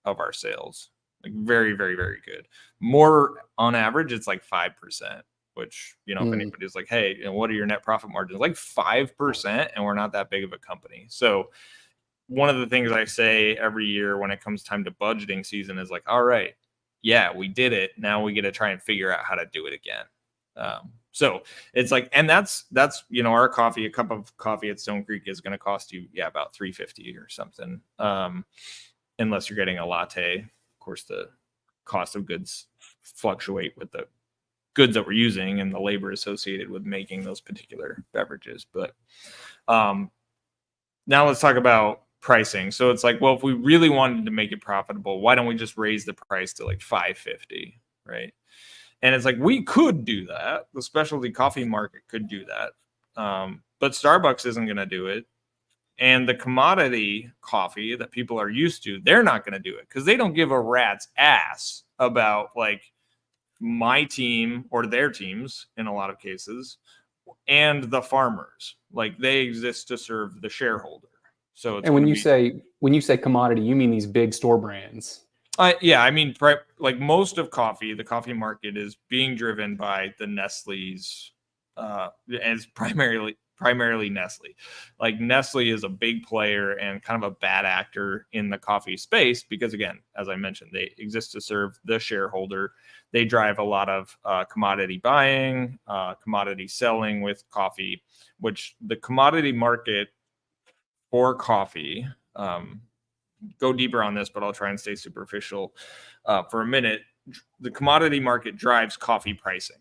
of our sales. Like, very, very, very good. More on average, it's like 5%, which, if anybody's like, hey, what are your net profit margins? Like 5%, and we're not that big of a company. So one of the things I say every year when it comes time to budgeting season is like, all right, yeah, we did it. Now we get to try and figure out how to do it again. So it's like, and that's, our coffee, a cup of coffee at Stone Creek is going to cost you, about $3.50 or something. Unless you're getting a latte. Of course, the cost of goods fluctuate with the goods that we're using and the labor associated with making those particular beverages. But now let's talk about pricing. So it's like, well, if we really wanted to make it profitable, why don't we just raise the price to like $5.50, right? And it's like, we could do that. The specialty coffee market could do that. But Starbucks isn't going to do it. And the commodity coffee that people are used to, they're not going to do it because they don't give a rat's ass about, like, my team or their teams in a lot of cases, and the farmers. Like, they exist to serve the shareholder. So it's, and when you say commodity, you mean these big store brands? Yeah, I mean, like, most of coffee, the coffee market is being driven by the Nestle's, as primarily Nestle. Like, Nestle is a big player and kind of a bad actor in the coffee space because, again, as I mentioned, they exist to serve the shareholder. They drive a lot of commodity buying, commodity selling with coffee, which the commodity market for coffee, go deeper on this, but I'll try and stay superficial for a minute. The commodity market drives coffee pricing.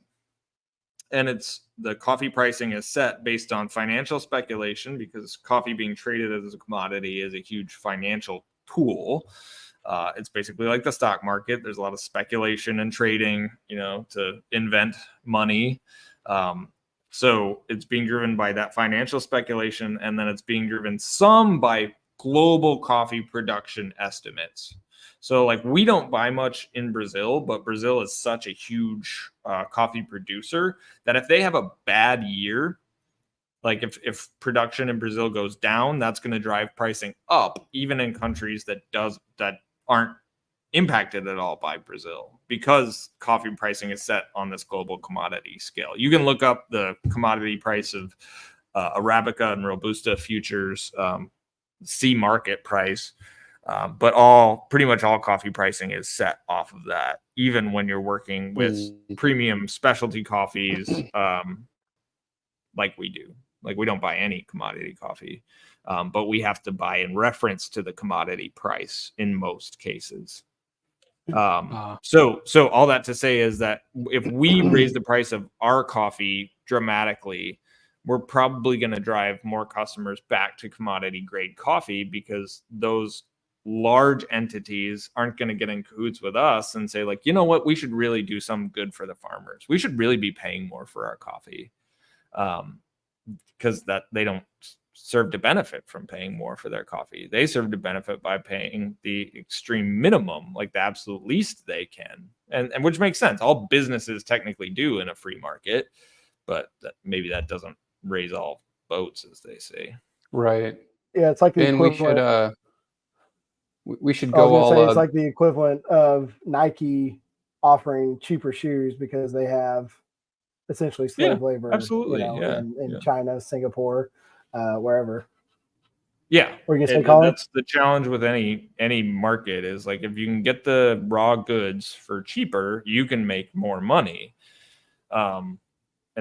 And the coffee pricing is set based on financial speculation because coffee being traded as a commodity is a huge financial tool. It's basically like the stock market. There's a lot of speculation and trading, to invent money. So it's being driven by that financial speculation, and then it's being driven some by global coffee production estimates. So, like, we don't buy much in Brazil, but Brazil is such a huge coffee producer that if they have a bad year, like if production in Brazil goes down, that's going to drive pricing up, even in countries that aren't impacted at all by Brazil, because coffee pricing is set on this global commodity scale. You can look up the commodity price of Arabica and Robusta futures, C market price. But pretty much all coffee pricing is set off of that, even when you're working with premium specialty coffees, like we do. Like, we don't buy any commodity coffee, but we have to buy in reference to the commodity price in most cases. So all that to say is that if we raise the price of our coffee dramatically, we're probably going to drive more customers back to commodity grade coffee, because those large entities aren't going to get in cahoots with us and say, like, you know what, we should really do some good for the farmers. We should really be paying more for our coffee, because that they don't serve to benefit from paying more for their coffee. They serve to benefit by paying the extreme minimum, like the absolute least they can, and which makes sense. All businesses technically do in a free market, but maybe that doesn't raise all boats, as they say. Right. Yeah, it's like the And we equivalent. should I was go gonna say all it's like the equivalent of Nike offering cheaper shoes because they have essentially slave labor, absolutely. in China, Singapore, wherever. Yeah. What are you gonna say, Colin? That's the challenge with any market, is like, if you can get the raw goods for cheaper, you can make more money. And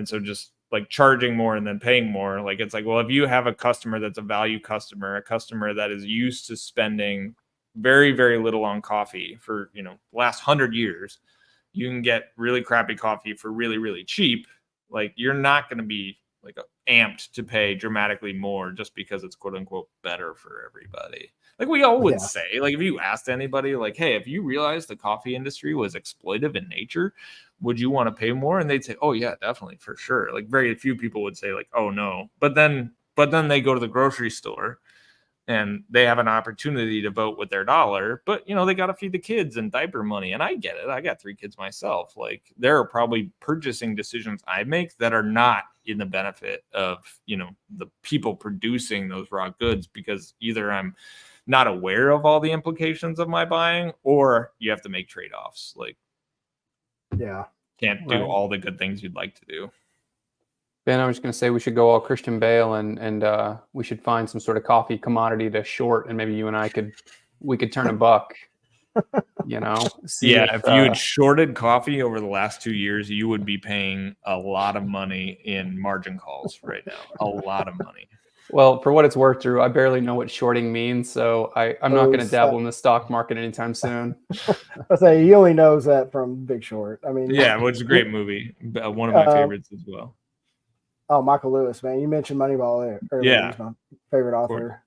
so just like charging more and then paying more, like, it's like, well, if you have a customer that's a value customer, a customer that is used to spending very, very little on coffee for, the last 100 years, you can get really crappy coffee for really, really cheap. Like, you're not going to be like amped to pay dramatically more just because it's quote unquote better for everybody. Like we all would say, like, if you asked anybody, like, hey, if you realized the coffee industry was exploitive in nature, would you want to pay more? And they'd say, oh yeah, definitely, for sure. Like, very few people would say like, oh no. But then they go to the grocery store and they have an opportunity to vote with their dollar, but they got to feed the kids and diaper money. And I get it. I got 3 kids myself. Like, there are probably purchasing decisions I make that are not in the benefit of, the people producing those raw goods, because either I'm not aware of all the implications of my buying, or you have to make trade-offs. Like, can't do all the good things you'd like to do. Ben, I was going to say we should go all Christian Bale and we should find some sort of coffee commodity to short, and maybe you and I could turn a buck. If you had shorted coffee over the last 2 years, you would be paying a lot of money in margin calls right now. A lot of money. Well, for what it's worth, Drew, I barely know what shorting means, so I'm not going to dabble in the stock market anytime soon. I say he only knows that from Big Short. I mean, which is a great movie, one of my favorites as well. Oh, Michael Lewis, man! You mentioned Moneyball earlier. Yeah, he's my favorite author.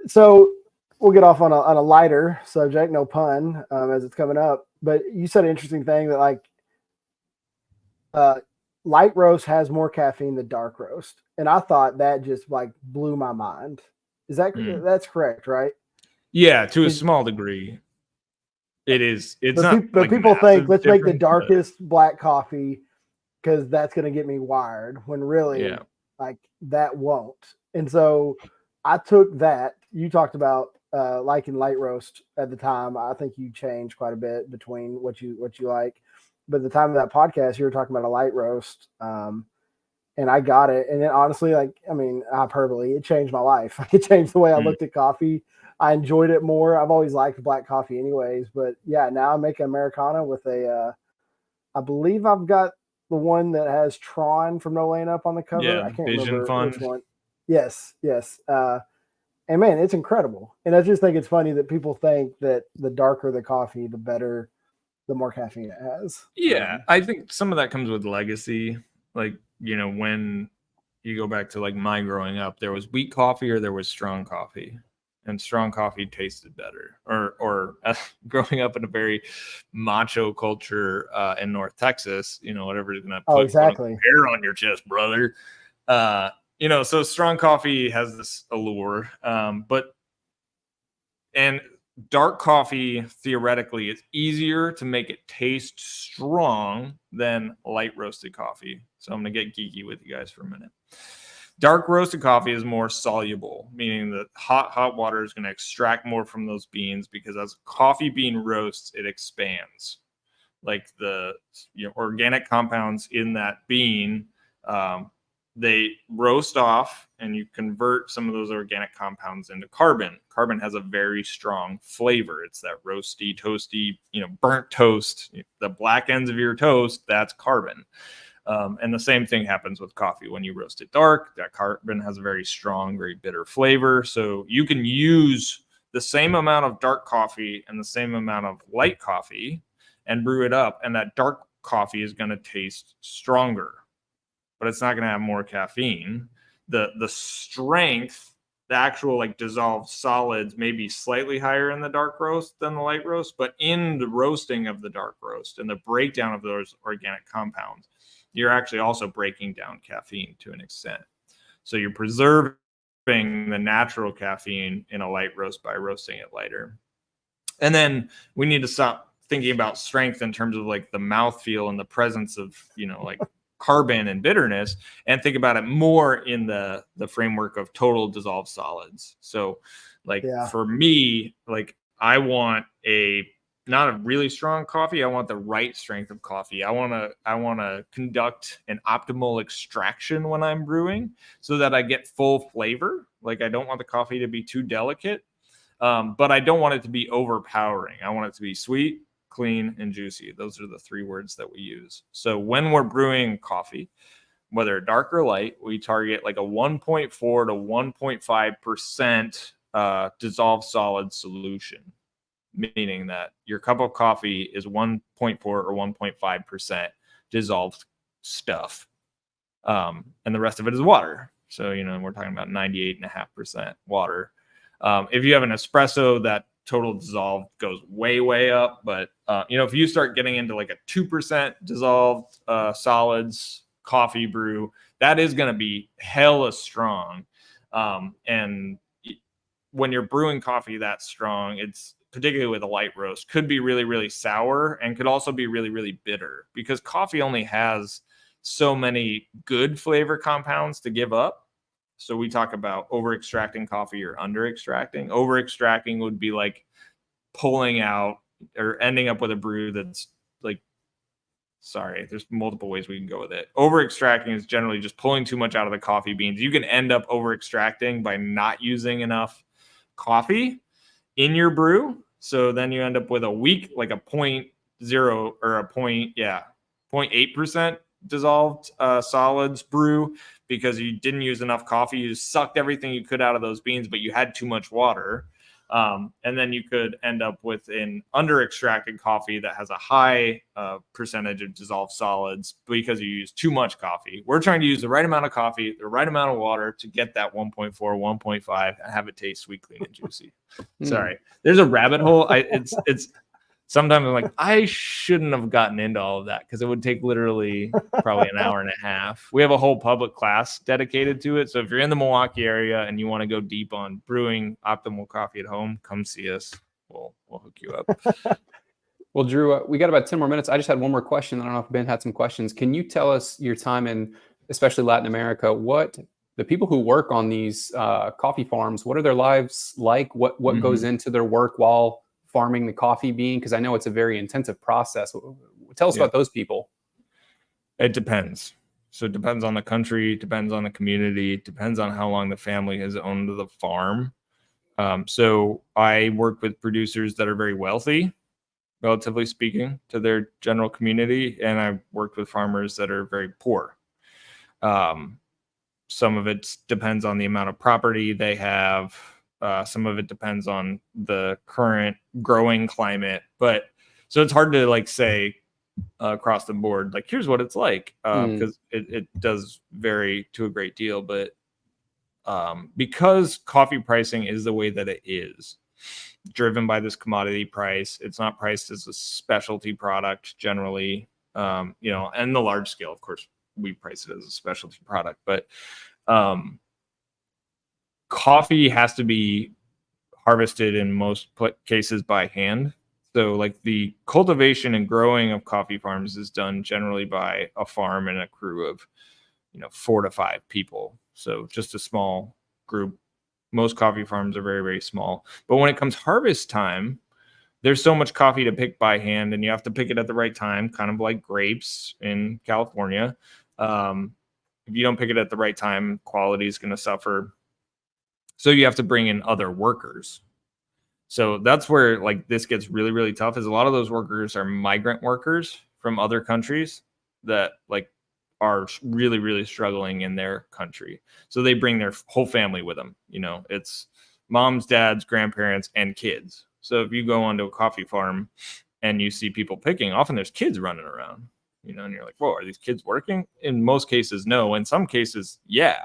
So we'll get off on a lighter subject, no pun, as it's coming up. But you said an interesting thing that light roast has more caffeine than dark roast, and I thought that just like blew my mind. Is that that's correct, right? Yeah, to a small degree, it is. It's not. But people think let's make the darkest black coffee because that's going to get me wired. When really, like that won't. And so I took that. You talked about liking light roast at the time. I think you changed quite a bit between what you like. But at the time of that podcast, you were talking about a light roast, and I got it. And then honestly, hyperbole, it changed my life. It changed the way I looked at coffee. I enjoyed it more. I've always liked black coffee anyways, but yeah, now I make an Americano with I believe I've got the one that has Tron from No Laying Up on the cover. Yeah, I can't Vision remember Fund. which one. Yes. And man, it's incredible. And I just think it's funny that people think that the darker the coffee, the better, the more caffeine it has. Yeah, I think some of that comes with legacy. Like, when you go back to like my growing up, there was weak coffee or there was strong coffee. And strong coffee tasted better. Or growing up in a very macho culture in North Texas, whatever is going to put hair on your chest, brother. So strong coffee has this allure. And dark coffee, theoretically, is easier to make it taste strong than light roasted coffee. So I'm going to get geeky with you guys for a minute. Dark roasted coffee is more soluble, meaning that hot water is going to extract more from those beans, because as coffee bean roasts, it expands. Like the organic compounds in that bean, they roast off, and you convert some of those organic compounds into carbon. Carbon has a very strong flavor. It's that roasty, toasty, burnt toast. The black ends of your toast, that's carbon. And the same thing happens with coffee. When you roast it dark, that carbon has a very strong, very bitter flavor. So you can use the same amount of dark coffee and the same amount of light coffee and brew it up, and that dark coffee is going to taste stronger. but it's not going to have more caffeine. The strength, the actual like dissolved solids may be slightly higher in the dark roast than the light roast, but in the roasting of the dark roast and the breakdown of those organic compounds, you're actually also breaking down caffeine to an extent. So you're preserving the natural caffeine in a light roast by roasting it lighter. And then we need to stop thinking about strength in terms of like the mouthfeel and the presence of, like carbon and bitterness, and think about it more in the framework of total dissolved solids. So like for me, like I want not a really strong coffee. I want the right strength of coffee. I want to conduct an optimal extraction when I'm brewing so that I get full flavor. Like I don't want the coffee to be too delicate, but I don't want it to be overpowering. I want it to be sweet, clean, and juicy. Those are the three words that we use. So when we're brewing coffee, whether dark or light, we target like a 1.4 to 1.5% dissolved solid solution, meaning that your cup of coffee is 1.4 or 1.5% dissolved stuff. And the rest of it is water. So, we're talking about 98.5% water. If you have an espresso, that total dissolved goes way up. But, if you start getting into like a 2% dissolved solids coffee brew, that is going to be hella strong. And when you're brewing coffee that strong, it's particularly with a light roast, could be really, really sour and could also be really, really bitter, because coffee only has so many good flavor compounds to give up. So we talk about over extracting coffee or under extracting. Over extracting would be like pulling out or ending up with a brew that's like, there's multiple ways we can go with it. Over extracting is generally just pulling too much out of the coffee beans. You can end up over extracting by not using enough coffee in your brew. So then you end up with a weak, like a 0.0 or 0.8% dissolved solids brew, because you didn't use enough coffee. You sucked everything you could out of those beans, but you had too much water. And then you could end up with an under extracted coffee that has a high percentage of dissolved solids because you use too much coffee. We're trying to use the right amount of coffee, the right amount of water to get that 1.4, 1.5 and have it taste sweet, clean, and juicy. Sorry. There's a rabbit hole. It's sometimes I'm like, I shouldn't have gotten into all of that because it would take literally probably an hour and a half. We have a whole public class dedicated to it. So if you're in the Milwaukee area and you want to go deep on brewing optimal coffee at home, come see us. We'll hook you up. Well, Drew, we got about 10 more minutes. I just had one more question. I don't know if Ben had some questions. Can you tell us your time in, especially Latin America, what the people who work on these coffee farms, what are their lives like? What goes into their work while farming the coffee bean? Because I know it's a very intensive process. Tell us about those people. It depends. So it depends on the country, depends on the community, depends on how long the family has owned the farm. So I work with producers that are very wealthy, relatively speaking, to their general community, and I worked with farmers that are very poor. Some of it depends on the amount of property they have. Some of it depends on the current growing climate, but so it's hard to like say across the board, like here's what it's like, because it does vary to a great deal. But because coffee pricing is the way that it is, driven by this commodity price, it's not priced as a specialty product generally, and the large scale, of course, we price it as a specialty product, but coffee has to be harvested in most cases by hand. So like the cultivation and growing of coffee farms is done generally by a farm and a crew of, 4 to 5 people. So just a small group. Most coffee farms are very, very small. But when it comes harvest time, there's so much coffee to pick by hand, and you have to pick it at the right time, kind of like grapes in California. If you don't pick it at the right time, quality is going to suffer. So you have to bring in other workers. So that's where like this gets really, really tough, is a lot of those workers are migrant workers from other countries that like are really, really struggling in their country. So they bring their whole family with them. It's moms, dads, grandparents, and kids. So if you go onto a coffee farm and you see people picking, often there's kids running around. and you're like, whoa, are these kids working? In most cases, no. In some cases, yeah.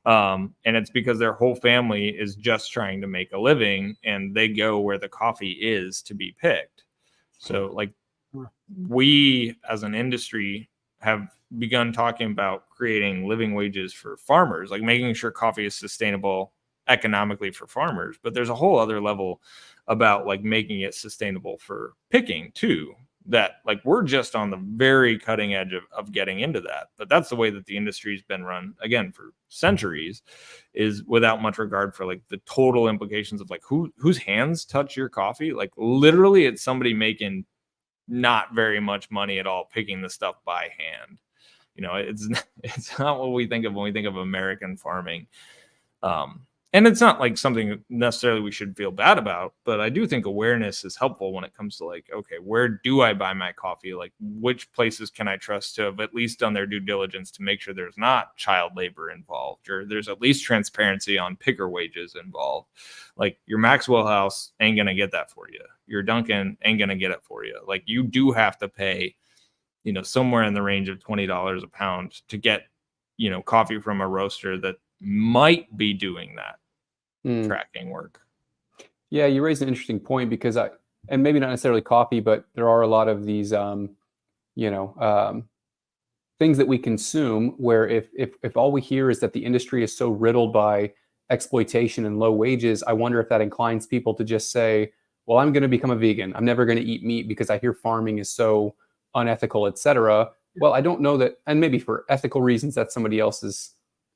And it's because their whole family is just trying to make a living, and they go where the coffee is to be picked. So like we as an industry have begun talking about creating living wages for farmers, like making sure coffee is sustainable economically for farmers. But there's a whole other level about like making it sustainable for picking too, that like we're just on the very cutting edge of getting into that. But that's the way that the industry's been run again for centuries, is without much regard for like the total implications of like whose hands touch your coffee. Like literally it's somebody making not very much money at all picking the stuff by hand. It's not what we think of when we think of American farming. And it's not like something necessarily we should feel bad about, but I do think awareness is helpful when it comes to like, okay, where do I buy my coffee? Like which places can I trust to have at least done their due diligence to make sure there's not child labor involved, or there's at least transparency on picker wages involved. Like your Maxwell House ain't going to get that for you. Your Dunkin' ain't going to get it for you. Like you do have to pay, somewhere in the range of $20 a pound to get, coffee from a roaster that might be doing that tracking work. Yeah, you raised an interesting point because and maybe not necessarily coffee, but there are a lot of these, things that we consume where if all we hear is that the industry is so riddled by exploitation and low wages, I wonder if that inclines people to just say, well, I'm going to become a vegan. I'm never going to eat meat because I hear farming is so unethical, etc. Well, I don't know that, and maybe for ethical reasons, that's somebody else's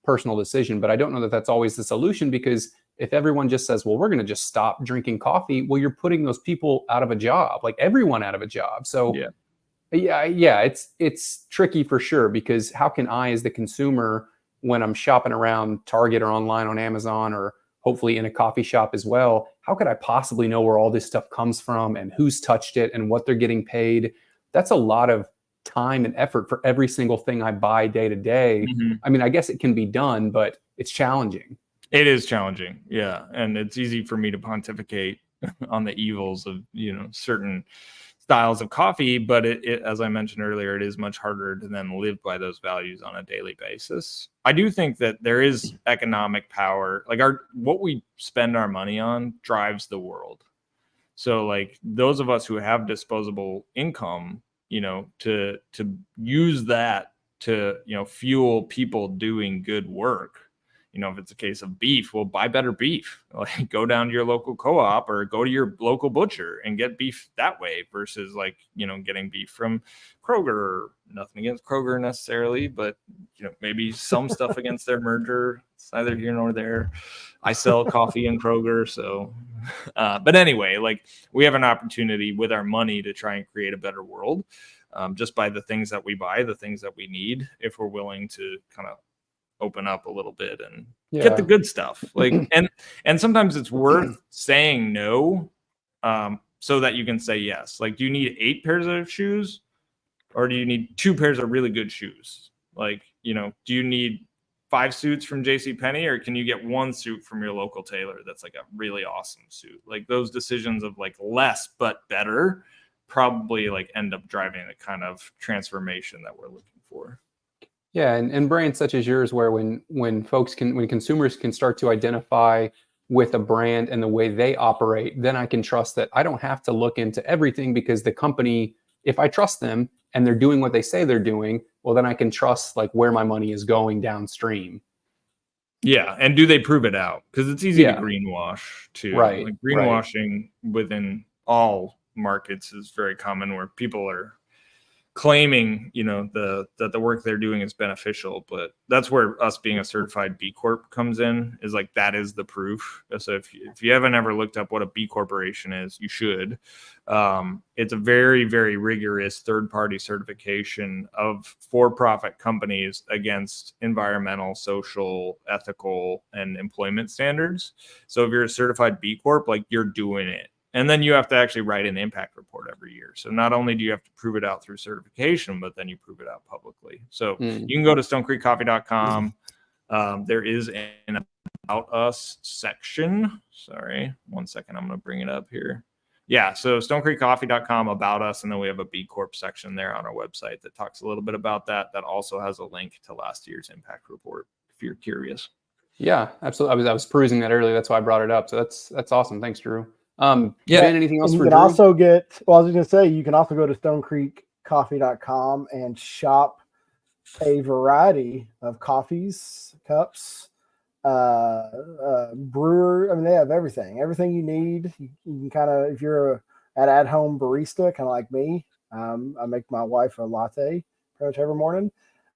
personal decision, but I don't know that that's always the solution, because if everyone just says, well, we're going to just stop drinking coffee, well, you're putting those people out of a job, like everyone out of a job. So yeah, it's tricky for sure, because how can I, as the consumer, when I'm shopping around Target or online on Amazon or hopefully in a coffee shop as well, how could I possibly know where all this stuff comes from and who's touched it and what they're getting paid? That's a lot of time and effort for every single thing I buy day to day. I mean, I guess it can be done, but it's challenging. It is challenging. Yeah. And it's easy for me to pontificate on the evils of, certain styles of coffee, but it, as I mentioned earlier, it is much harder to then live by those values on a daily basis. I do think that there is economic power, like what we spend our money on drives the world. So like those of us who have disposable income, to use that to, fuel people doing good work. If it's a case of beef, well, buy better beef. Like go down to your local co-op or go to your local butcher and get beef that way versus like, getting beef from Kroger. Nothing against Kroger necessarily, but maybe some stuff against their merger. It's neither here nor there. I sell coffee in Kroger. So, but anyway, like we have an opportunity with our money to try and create a better world just by the things that we buy, the things that we need, if we're willing to kind of open up a little bit and get the good stuff. Like, and sometimes it's worth saying no, so that you can say yes. Like, do you need 8 pairs of shoes or do you need 2 pairs of really good shoes? Like, do you need 5 suits from JCPenney or can you get 1 suit from your local tailor that's like a really awesome suit? Like those decisions of like less but better probably like end up driving the kind of transformation that we're looking for. Yeah, and brands such as yours, where when consumers can start to identify with a brand and the way they operate, then I can trust that I don't have to look into everything, because the company, if I trust them and they're doing what they say they're doing, well, then I can trust like where my money is going downstream. Yeah, and do they prove it out? Because it's easy to greenwash too. Right. Like greenwashing within all markets is very common, where people are claiming, that the work they're doing is beneficial, but that's where us being a certified B Corp comes in, is like, that is the proof. So if you haven't ever looked up what a B Corporation is, you should. It's a very, very rigorous third-party certification of for-profit companies against environmental, social, ethical, and employment standards. So if you're a certified B Corp, like you're doing it. And then you have to actually write an impact report every year. So not only do you have to prove it out through certification, but then you prove it out publicly. So you can go to stonecreekcoffee.com. There is an About Us section. Sorry, 1 second. I'm going to bring it up here. yeah, so stonecreekcoffee.com about us, and then we have a B Corp section there on our website that talks a little bit about that. That also has a link to last year's impact report if you're curious. Yeah, absolutely. I was perusing that earlier. That's why I brought it up. So that's awesome. Thanks, Drew. Yeah. Ben, anything else And you for can Drew? also get, well, I was going to say, you can also go to stonecreekcoffee.com and shop a variety of coffees, cups, brewer. I mean, they have everything you need. You can kind of, if you're an at-home barista, kind of like me, I make my wife a latte pretty much every morning.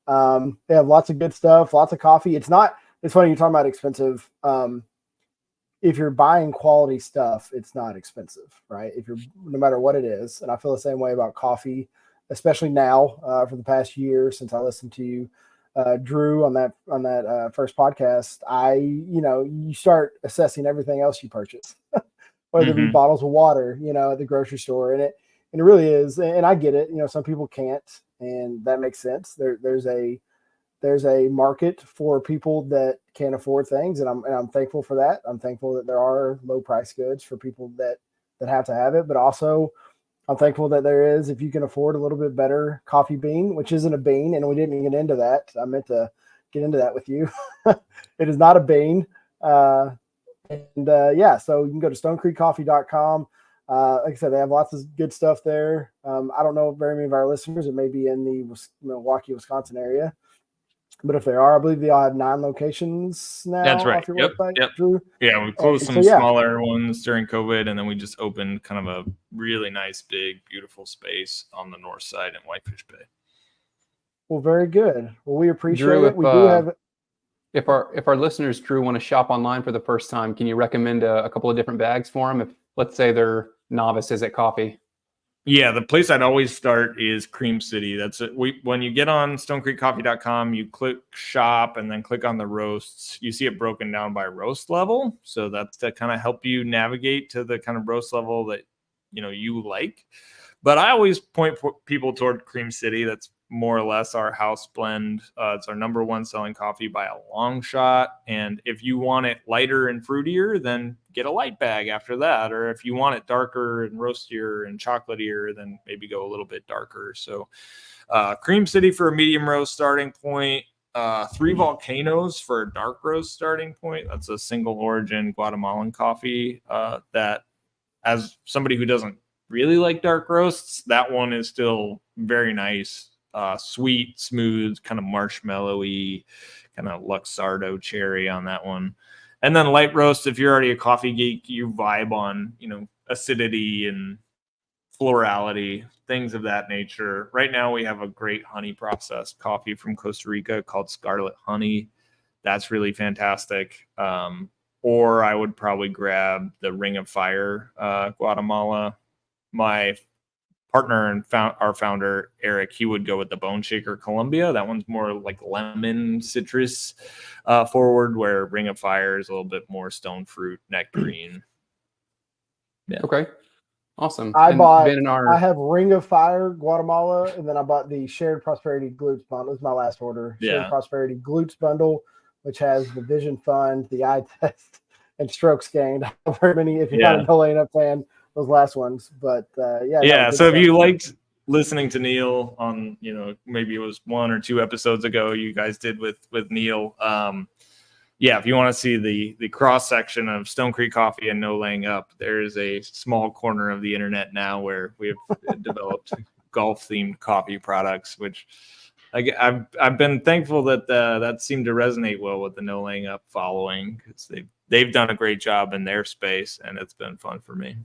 They have lots of good stuff, lots of coffee. It's funny you're talking about expensive. If you're buying quality stuff, it's not expensive, right? No matter what it is. And I feel the same way about coffee, especially now, for the past year since I listened to you, Drew, on that first podcast. You start assessing everything else you purchase, whether it be bottles of water, at the grocery store, and it really is. And I get it. Some people can't, and that makes sense. There's a market for people that can't afford things, and I'm thankful for that. I'm thankful that there are low price goods for people that have to have it, but also I'm thankful that there is, if you can afford a little bit better coffee bean, which isn't a bean, and we didn't get into that. I meant to get into that with you. It is not a bean. So you can go to stonecreekcoffee.com. Like I said, they have lots of good stuff there. I don't know very many of our listeners. It may be in the Milwaukee, Wisconsin area. But if there are, I believe they all have 9 locations now. That's right. Off your website, Drew. Yeah, we closed some So, yeah. smaller ones during COVID, and then we just opened kind of a really nice, big, beautiful space on the north side in Whitefish Bay. Well, very good. Well, we appreciate Drew, it. We do have. If our listeners, Drew, want to shop online for the first time, can you recommend a couple of different bags for them? If, let's say, they're novices at coffee. Yeah, the place I'd always start is Cream City. That's it. When you get on stonecreekcoffee.com, you click shop and then click on the roasts. You see it broken down by roast level. So that's to kind of help you navigate to the kind of roast level that you like. But I always point people toward Cream City. That's more or less our house blend. It's our number 1 selling coffee by a long shot. And if you want it lighter and fruitier, then get a light bag after that. Or if you want it darker and roastier and chocolatier, then maybe go a little bit darker. So Cream City for a medium roast starting point. 3 Volcanoes for a dark roast starting point. That's a single origin Guatemalan coffee that, as somebody who doesn't really like dark roasts, that one is still very nice. Sweet, smooth, kind of marshmallowy, kind of Luxardo cherry on that one. And then light roast, if you're already a coffee geek, you vibe on, acidity and florality, things of that nature. Right now we have a great honey processed coffee from Costa Rica called Scarlet Honey. That's really fantastic. Or I would probably grab the Ring of Fire Guatemala. My partner and our founder, Eric, he would go with the Bone Shaker Colombia. That one's more like lemon citrus forward, where Ring of Fire is a little bit more stone fruit, nectarine. Yeah. Okay. Awesome. I I have Ring of Fire Guatemala, and then I bought the Shared Prosperity Glutes bundle. It was my last order. Yeah. Shared Prosperity Glutes bundle, which has the Vision Fund, the eye test, and strokes gained. Very many, if you're not a No Laying Up fan, those last ones. But yeah. So if you liked listening to Neil on, maybe it was 1 or 2 episodes ago, you guys did with Neil. If you want to see the cross section of Stone Creek Coffee and No Laying Up, there is a small corner of the internet now where we have developed golf themed coffee products, which I've been thankful that that seemed to resonate well with the No Laying Up following, because they've done a great job in their space, and it's been fun for me.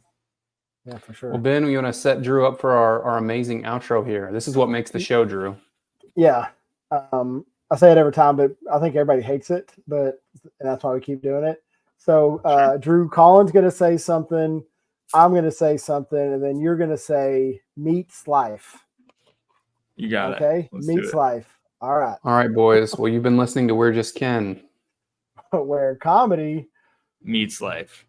Yeah, for sure. Well, Ben, we want to set Drew up for our amazing outro here. This is what makes the show, Drew. Yeah. I say it every time, but I think everybody hates it, and that's why we keep doing it. So Drew, Colin's going to say something, I'm going to say something, and then you're going to say meets life. You got it. Okay? Let's Meets life. All right. All right, boys. Well, you've been listening to We're Just Ken. Where comedy meets life.